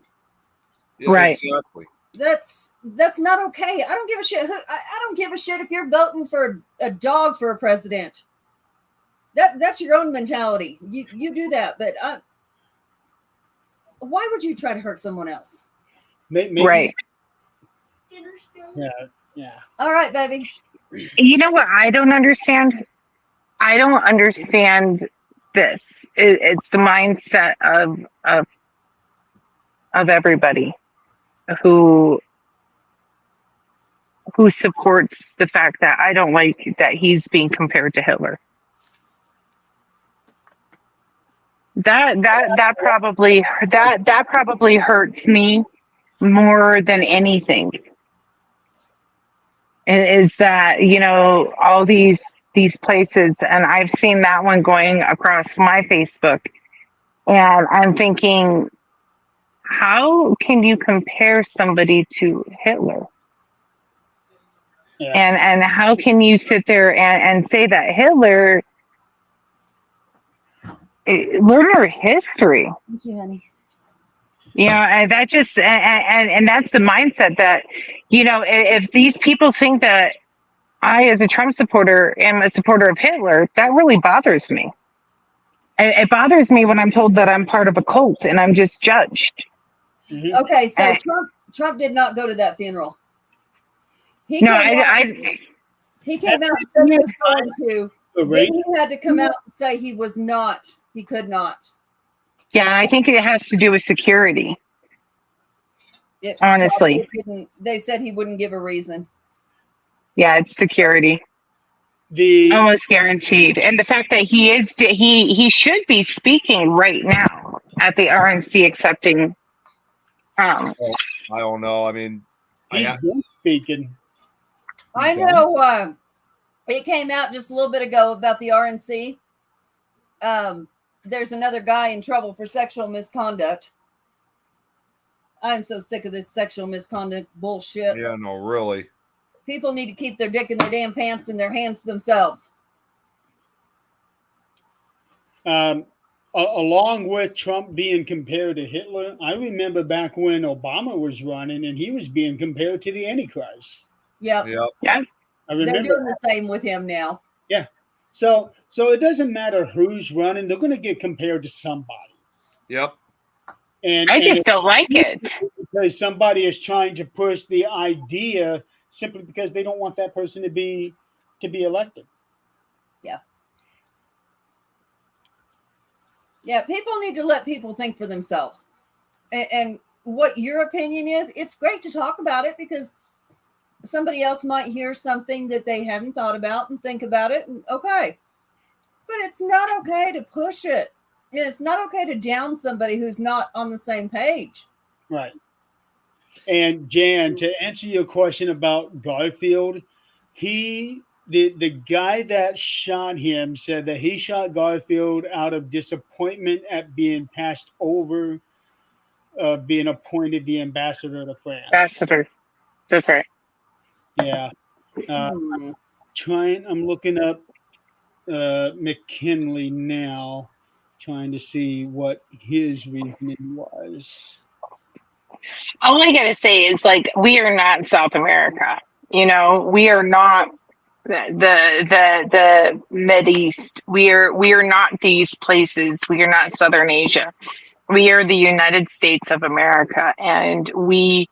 Yeah, right. Exactly. That's not okay. I don't give a shit. I don't give a shit if you're voting for a dog for a president. That's your own mentality. You do that, but why would you try to hurt someone else? Maybe, Right. Yeah. All right, baby. You know what I don't understand? I don't understand this. It's the mindset of everybody who supports the fact that I don't like that he's being compared to Hitler. That probably hurts me more than anything. Is that, all these places, and I've seen that one going across my Facebook, and I'm thinking, how can you compare somebody to Hitler? Yeah. And how can you sit there and say that Hitler, learn our history? Thank you, honey. And that just and that's the mindset that, if these people think that I, as a Trump supporter, am a supporter of Hitler, that really bothers me. And it bothers me when I'm told that I'm part of a cult and I'm just judged. Mhm. Okay, so Trump did not go to that funeral. He No, came out and said he was going to. Then he had to come out and say he was not. He could not. Yeah, I think it has to do with security. Honestly. They said he wouldn't give a reason. Yeah, it's security. The Almost guaranteed. And the fact that he should be speaking right now at the RNC accepting I don't know. I mean, he's been speaking. I know. It came out just a little bit ago about the RNC. There's another guy in trouble for sexual misconduct. I'm so sick of this sexual misconduct bullshit. yeah, no, really. People need to keep their dick in their damn pants and their hands to themselves. Along with Trump being compared to Hitler, I remember back when Obama was running and he was being compared to the Antichrist. Yep. Yeah. Yeah. I They're remember. doing the same with him now. Yeah. So it doesn't matter who's running; they're going to get compared to somebody. Yep. And I just don't like it. because somebody is trying to push the idea simply because they don't want that person to be elected. Yeah, people need to let people think for themselves. And what your opinion is, it's great to talk about it because somebody else might hear something that they hadn't thought about and think about it. And okay. But it's not okay to push it. And it's not okay to down somebody who's not on the same page. Right. And Jan, to answer your question about Garfield, the guy that shot him said that he shot Garfield out of disappointment at being passed over, being appointed the ambassador to France. Ambassador. That's right. Yeah. I'm looking up McKinley now, trying to see what his reasoning was. All I gotta say is, like, we are not South America. You know, we are not the Mideast. We are not these places. We are not Southern Asia. We are the United States of America, and we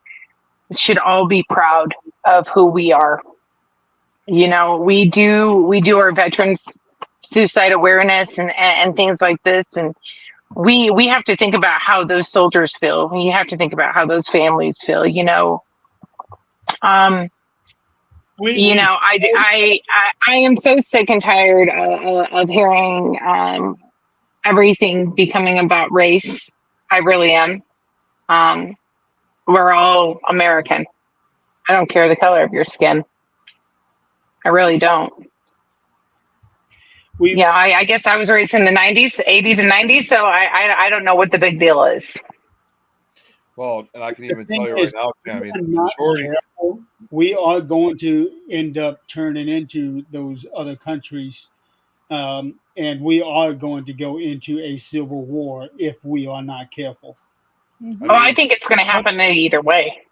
should all be proud of who we are. You know, we do our veterans suicide awareness and things like this, and we have to think about how those soldiers feel. We have to think about how those families feel. You know, I am so sick and tired of hearing everything becoming about race. I really am. We're all American. I don't care the color of your skin. I really don't. I guess I was raised in the 90s, 80s and 90s, so I don't know what the big deal is. Well, and I can even tell you right now, I mean, the Not majority. careful, we are going to end up turning into those other countries, and we are going to go into a civil war if we are not careful. I think it's going to happen either way.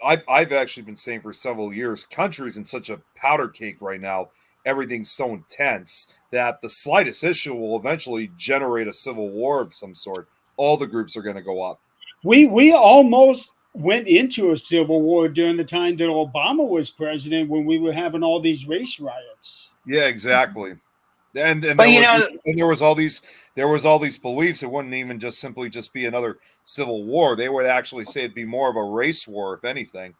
I've actually been saying for several years, country's in such a powder cake right now. Everything's so intense that the slightest issue will eventually generate a civil war of some sort. All the groups are going to go up. We almost went into a civil war during the time that Obama was president, when we were having all these race riots. Yeah, exactly. And there was all these beliefs. It wouldn't even just simply be another civil war. They would actually say it'd be more of a race war, if anything.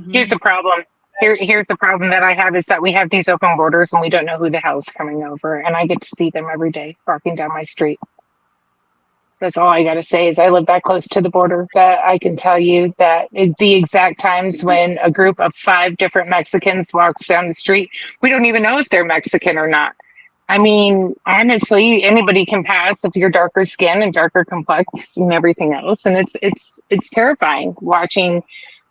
Here's the problem. Here's the problem that I have is that we have these open borders and we don't know who the hell's coming over. And I get to see them every day walking down my street. That's all I got to say is I live that close to the border that I can tell you that the exact times when a group of 5 different Mexicans walks down the street, we don't even know if they're Mexican or not. I mean, honestly, anybody can pass if you're darker skin and darker complex and everything else. And it's terrifying watching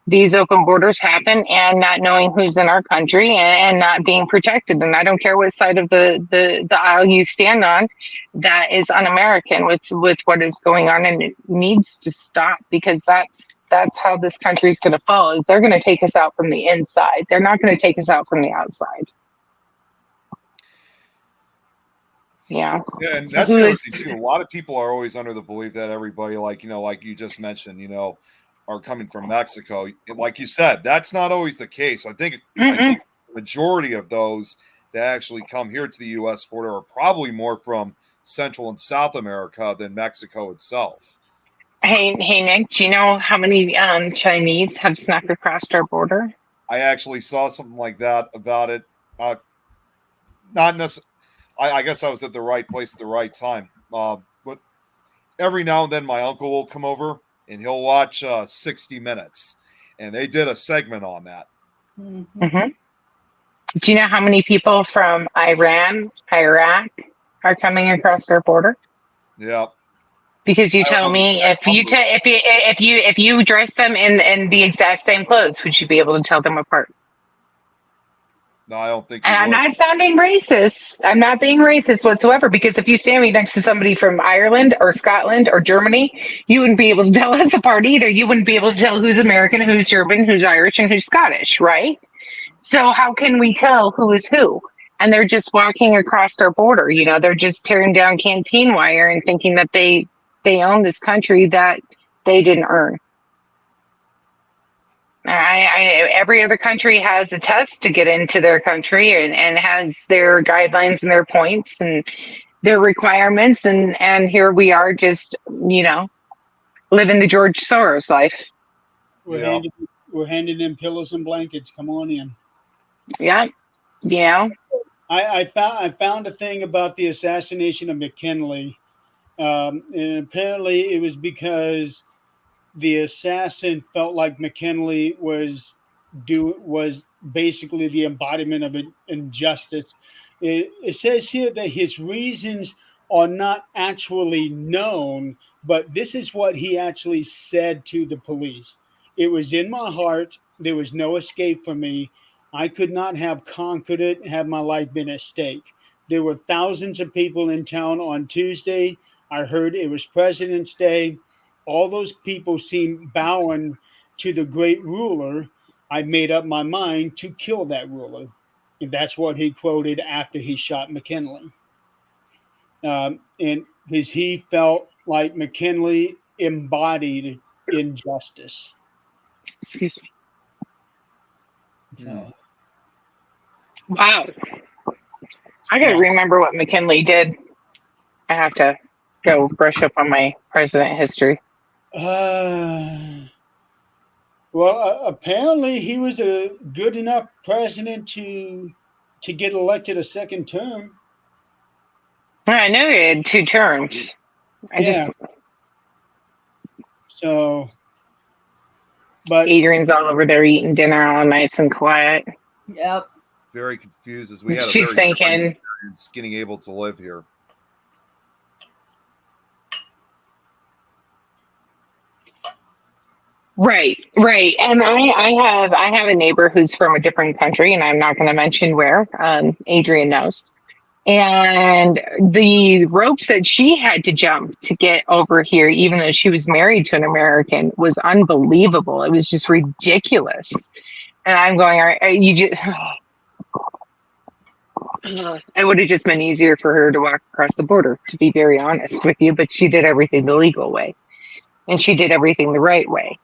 these open borders happen and not knowing who's in our country and not being protected. And I don't care what side of the aisle you stand on, that is un-American with what is going on, and it needs to stop, because that's how this country is going to fall. Is they're going to take us out from the inside. They're not going to take us out from the outside. Yeah. Yeah, and that's the other thing too. A lot of people are always under the belief that everybody, like you just mentioned, are coming from Mexico. Like you said, that's not always the case. I think the majority of those that actually come here to the U.S. border are probably more from Central and South America than Mexico itself. Hey, Nick, do you know how many Chinese have snuck across our border? I actually saw something like that about it. Not necessarily. I guess I was at the right place at the right time. But every now and then, my uncle will come over and he'll watch 60 Minutes, and they did a segment on that. Mm-hmm. Hmm. Do you know how many people from Iran, Iraq are coming across their border? Yeah. Because you I don't tell know the me exact if you dress them in the exact same clothes, would you be able to tell them apart? No, I don't think And you I'm would. not sounding racist. I'm not being racist whatsoever, because if you stand me next to somebody from Ireland or Scotland or Germany, you wouldn't be able to tell us apart either. You wouldn't be able to tell who's American, who's German, who's Irish, and who's Scottish, right? So how can we tell who is who? And they're just walking across our border. You know, they're just tearing down canteen wire and thinking that they own this country that they didn't earn. Every other country has a test to get into their country, and has their guidelines and their points and their requirements. And here we are, just, you know, living the George Soros life. Yeah. We're handing in pillows and blankets. Come on in. Yeah. You know, I found a thing about the assassination of McKinley, and apparently it was because the assassin felt like McKinley was basically the embodiment of injustice. It says here that his reasons are not actually known, but this is what he actually said to the police. It was in my heart. There was no escape for me. I could not have conquered it had my life been at stake. There were thousands of people in town on Tuesday. I heard it was President's Day. All those people seemed bowing to the great ruler. I made up my mind to kill that ruler. And that's what he quoted after he shot McKinley. And because he felt like McKinley embodied injustice. excuse me. Yeah. Wow. I got to remember what McKinley did. I have to go brush up on my president history. Apparently he was a good enough president to get elected a second term. I know he had 2 terms. But Adrian's all over there eating dinner all nice and quiet. Yep. Very confused as we had a She's very thinking, different experience getting able to live here. right. And I have a neighbor who's from a different country, and I'm not going to mention where. Adrian knows. And the ropes that she had to jump to get over here, even though she was married to an American, was unbelievable. It was just ridiculous. And I'm going, you just, it would have just been easier for her to walk across the border, to be very honest with you. But she did everything the legal way, and she did everything the right way.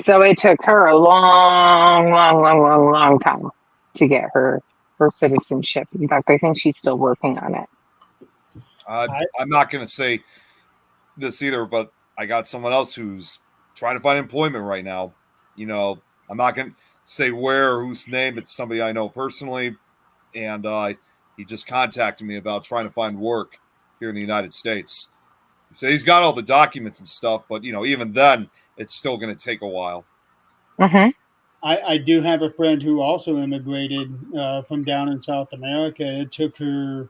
So it took her a long time to get her citizenship. In fact, I think she's still working on it. I'm not going to say this either, but I got someone else who's trying to find employment right now. You know, I'm not going to say where or whose name. It's somebody I know personally, and he just contacted me about trying to find work here in the United States. He said he's got all the documents and stuff, but, you know, even then, it's still going to take a while. Mm-hmm. I do have a friend who also immigrated from down in South America. It took her,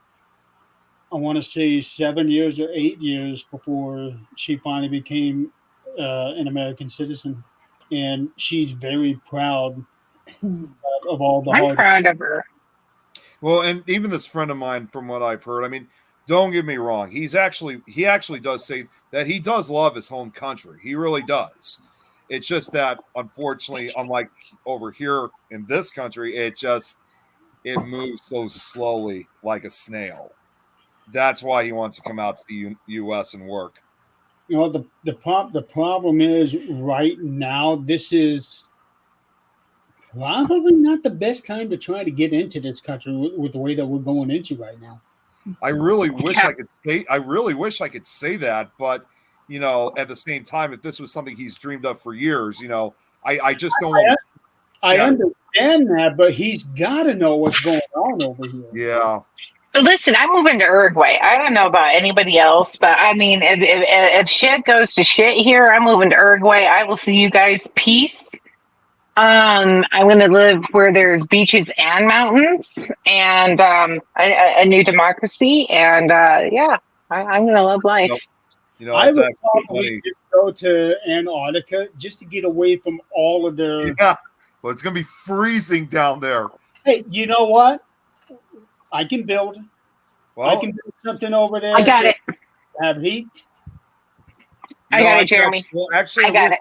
I want to say, 7 years or 8 years before she finally became an American citizen. And she's very proud of all the I'm proud of her. Well, and even this friend of mine, from what I've heard, I mean, don't get me wrong. He actually does say that he does love his home country. He really does. It's just that, unfortunately, unlike over here in this country, it moves so slowly like a snail. That's why he wants to come out to the U.S. and work. You know, the problem is right now, this is probably not the best time to try to get into this country with the way that we're going into right now. I really wish I could say that, but you know, at the same time, if this was something he's dreamed of for years, you know, I just don't want I understand that, but he's got to know what's going on over here. Yeah. Listen, I'm moving to Uruguay. I don't know about anybody else, but I mean, if shit goes to shit here, I'm moving to Uruguay. I will see you guys. Peace. I'm going to live where there's beaches and mountains, and a new democracy. And yeah, I'm going to love life. Nope. You know, I it's would actually probably funny. just go to Antarctica just to get away from all of the. Yeah, but it's gonna be freezing down there. Hey, you know what? I can build. Well, I can build something over there. I got to it. Have heat. I got it, Jeremy. Well, actually, I got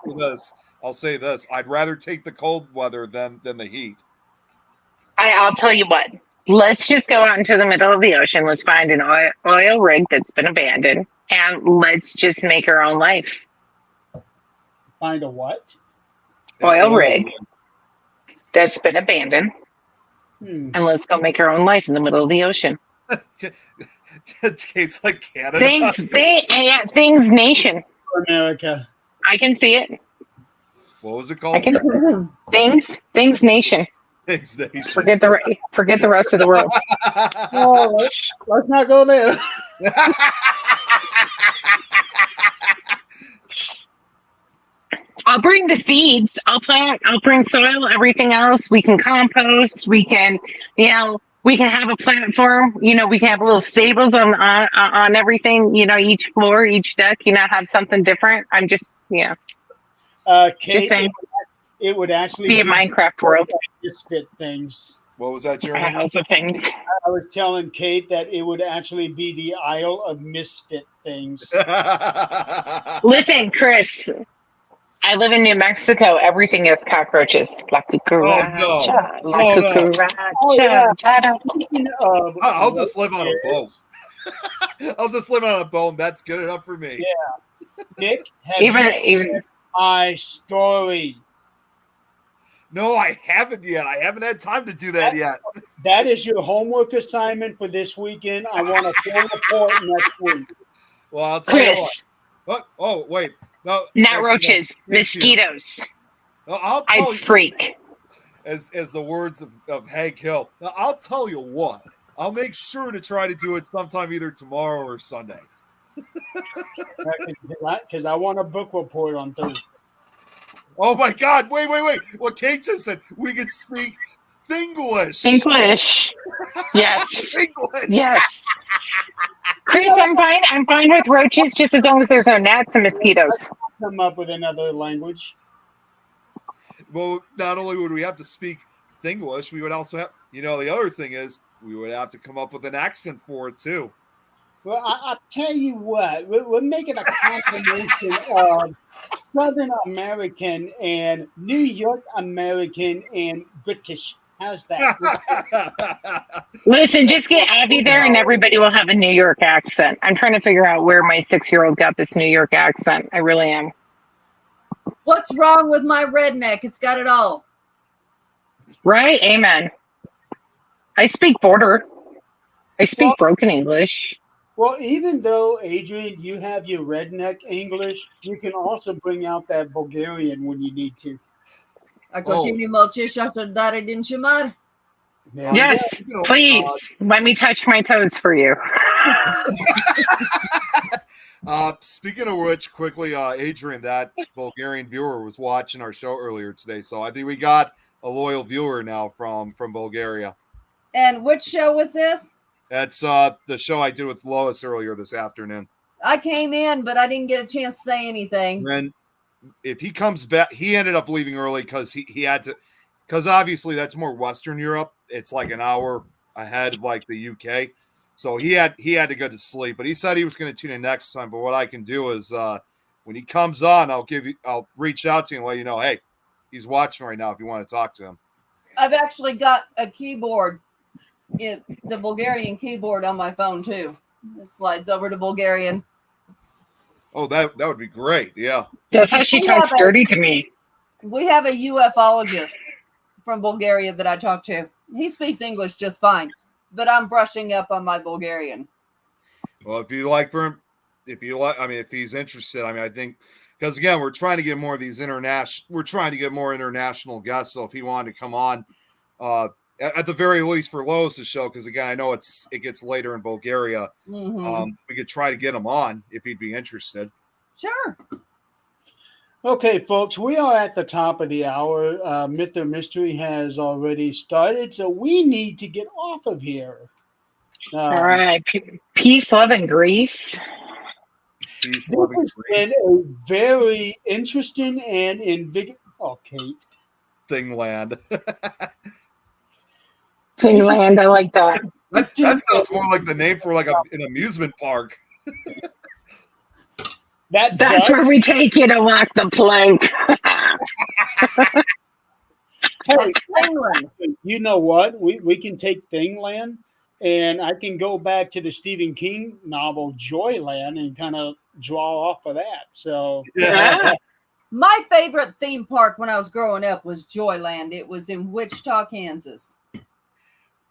I'll say this. I'd rather take the cold weather than the heat. I'll tell you what. Let's just go out into the middle of the ocean. Let's find an oil rig that's been abandoned, and let's just make our own life. Find a what? Oil rig that's been abandoned, Hmm. and let's go make our own life in the middle of the ocean. It's like Canada. Things Nation. America. I can see it. What was it I called? can Things Nation. Things Nation. Forget the rest of the world. Oh, let's not go there. I'll bring the seeds. I'll bring soil, everything else. We can compost. We can, we can have a platform. We can have little stables on everything. Each floor, each deck. Have something different. I'm just, Kate, it would actually be a Minecraft world. Misfit things. What was that, Jeremy? House of things. I was telling Kate that it would actually be the Isle of Misfit things. Listen, Chris. I live in New Mexico. Everything is cockroaches. La cucaracha. La cucaracha. Oh, yeah. I'll just live on a boat. I'll just live on a boat. That's good enough for me. Yeah. Nick, have Even you my story? No, I haven't yet. I haven't had time to do that yet. That is your homework assignment for this weekend. I want a full report next week. Well, I'll tell Chris. you what. What? Oh, wait. No, not roaches, mosquitoes. No, I'll tell I'd you, freak. as the words of Hank Hill. Now, I'll tell you what. I'll make sure to try to do it sometime either tomorrow or Sunday. Because I want a book report on Thursday. Oh my God! Wait! What Kate just said. We can speak Thinglish. English. Yes. English. Yes. Chris, I'm fine. I'm fine with roaches just as long as there's no gnats and mosquitoes. Come up with another language. Well, not only would we have to speak Thinglish, we would also have. The other thing is we would have to come up with an accent for it too. Well, I'll tell you what. We're making a combination of Southern American and New York American and British. How's that? Listen, just get Abby there and everybody will have a New York accent. I'm trying to figure out where my 6-year-old got this New York accent. I really am. What's wrong with my redneck? It's got it all. Right? Amen. I speak border. I speak broken English. Well, even though, Adrian, you have your redneck English, you can also bring out that Bulgarian when you need to. Yes, please. Let me touch my toes for you. Speaking of which, quickly, Adrian, that Bulgarian viewer was watching our show earlier today, so I think we got a loyal viewer now from Bulgaria. And which show was this? That's the show I did with Lois earlier this afternoon. I came in, but I didn't get a chance to say anything. And if he comes back, he ended up leaving early because he had to, because obviously that's more Western Europe. It's like an hour ahead of like the UK. So he had to go to sleep, but he said he was going to tune in next time. But what I can do is when he comes on, I'll reach out to you and let you know, hey, he's watching right now if you want to talk to him. I've actually got a keyboard, the Bulgarian keyboard on my phone too. It slides over to Bulgarian. Oh, that would be great. Yeah. That's how she talks dirty to me. We have a ufologist from Bulgaria that I talk to. He speaks English just fine, but I'm brushing up on my Bulgarian. Well, if he's interested, I think because again, we're trying to get more of these we're trying to get more international guests. So if he wanted to come on, at the very least for Lowe's to show, because again, I know it gets later in Bulgaria. Mm-hmm. We could try to get him on if he'd be interested. Sure. Okay, folks, we are at the top of the hour. Myth or Mystery has already started, so we need to get off of here. All right. Peace, love, and grace. Peace, This love, and has grace. been a very interesting and invigorating. Oh, Kate. Thingland. Finland, I like that. that sounds more like the name for like an amusement park. That's That's where we take you to walk the plank. Hey, England. you know what? We can take Thingland, and I can go back to the Stephen King novel Joyland and kind of draw off of that. So Yeah. My favorite theme park when I was growing up was Joyland. It was in Wichita, Kansas.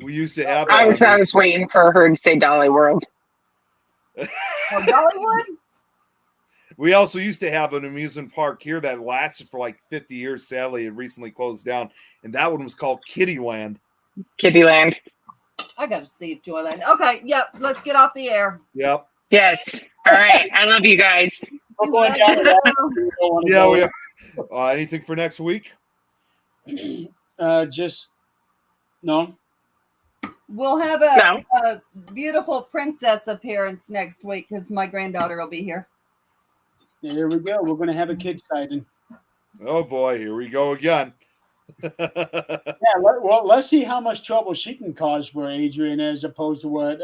We used to have. I was waiting for her to say Dolly World. Oh, Dollywood? We also used to have an amusement park here that lasted for like 50 years. Sadly, it recently closed down, and that one was called Kittyland. Kittyland. I got to see if Joyland. Okay, yep. Let's get off the air. Yep. Yes. All right. I love you guys. we're going down to that. Yeah, we are. Anything for next week? Just no. We'll have a beautiful princess appearance next week because my granddaughter will be here. Here we go. We're going to have a kid sighting. Oh boy, here we go again. Yeah, let's see how much trouble she can cause for Adrian as opposed to what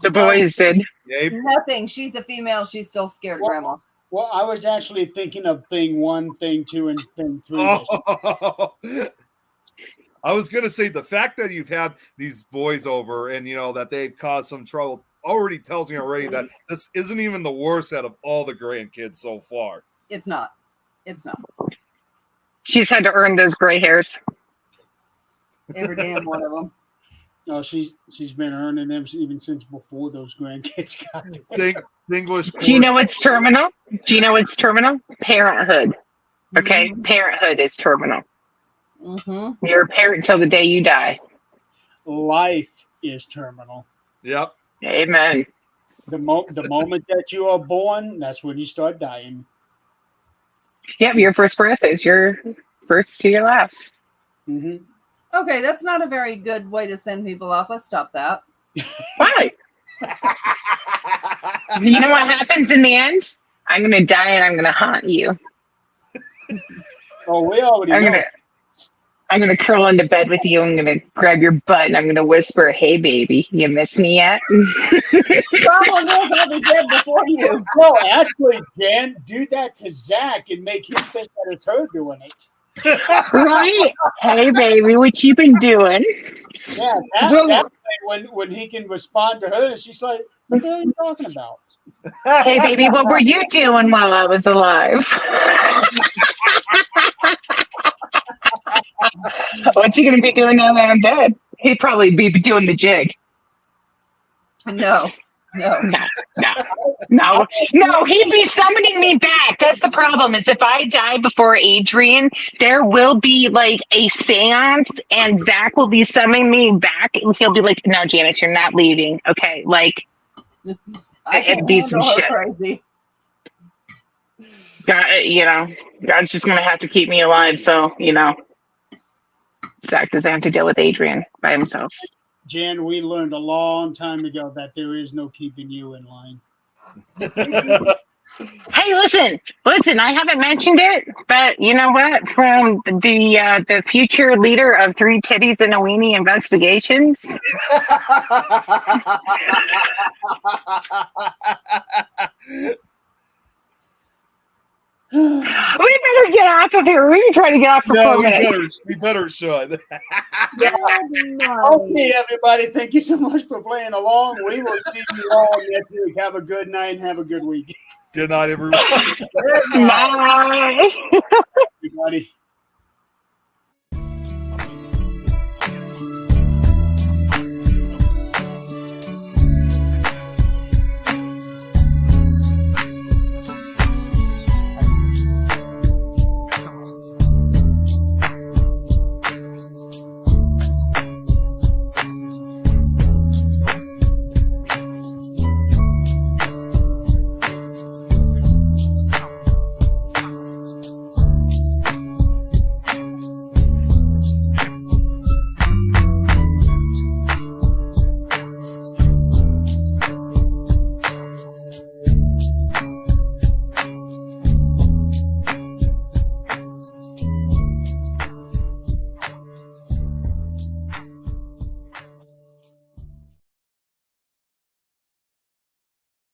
The boys did. Gabe? Nothing. She's a female. She's still scared of grandma. Well, I was actually thinking of thing 1, thing 2, and thing 3. Oh. I was gonna say the fact that you've had these boys over and that they've caused some trouble already tells me already that this isn't even the worst out of all the grandkids so far. It's not. It's not. She's had to earn those gray hairs. Every damn one of them. No, she's been earning them even since before those grandkids got there. English. Do you know what's terminal? Parenthood. Okay? Parenthood is terminal. Mm-hmm. You're a parent till the day you die. Life is terminal. Yep. Amen. The moment that you are born, that's when you start dying. Yep, your first breath is your first to your last. Mm-hmm. Okay, that's not a very good way to send people off. Let's stop that. Why? You know what happens in the end? I'm going to die and I'm going to haunt you. Oh, we already know. I'm gonna curl into bed with you. I'm gonna grab your butt and I'm gonna whisper, "Hey, baby, you miss me yet?" Someone will probably dead before you. No, actually, Jan, do that to Zach and make him think that it's her doing it. Right? Hey, baby, what you been doing? Yeah, that way when he can respond to her, she's like, "What the hell are you talking about?" Hey, baby, what were you doing while I was alive? What's he gonna be doing now that I'm dead? He'd probably be doing the jig. No. No, he'd be summoning me back. That's the problem, is if I die before Adrian, there will be like a seance and Zach will be summoning me back and he'll be like, "No, Janice, you're not leaving." Okay, like it'd be some shit. Crazy. God, God's just gonna have to keep me alive, so Zach doesn't have to deal with Adrian by himself. Jan, we learned a long time ago that there is no keeping you in line. Hey, listen, I haven't mentioned it, but you know what? From the future leader of Three Titties and a Weenie Investigations. We better get off of here. We can try to get off for 4 minutes. We better should. Okay, everybody, thank you so much for playing along. We will see you all next week. Have a good night and have a good week. Good night, everyone. Bye. Everybody.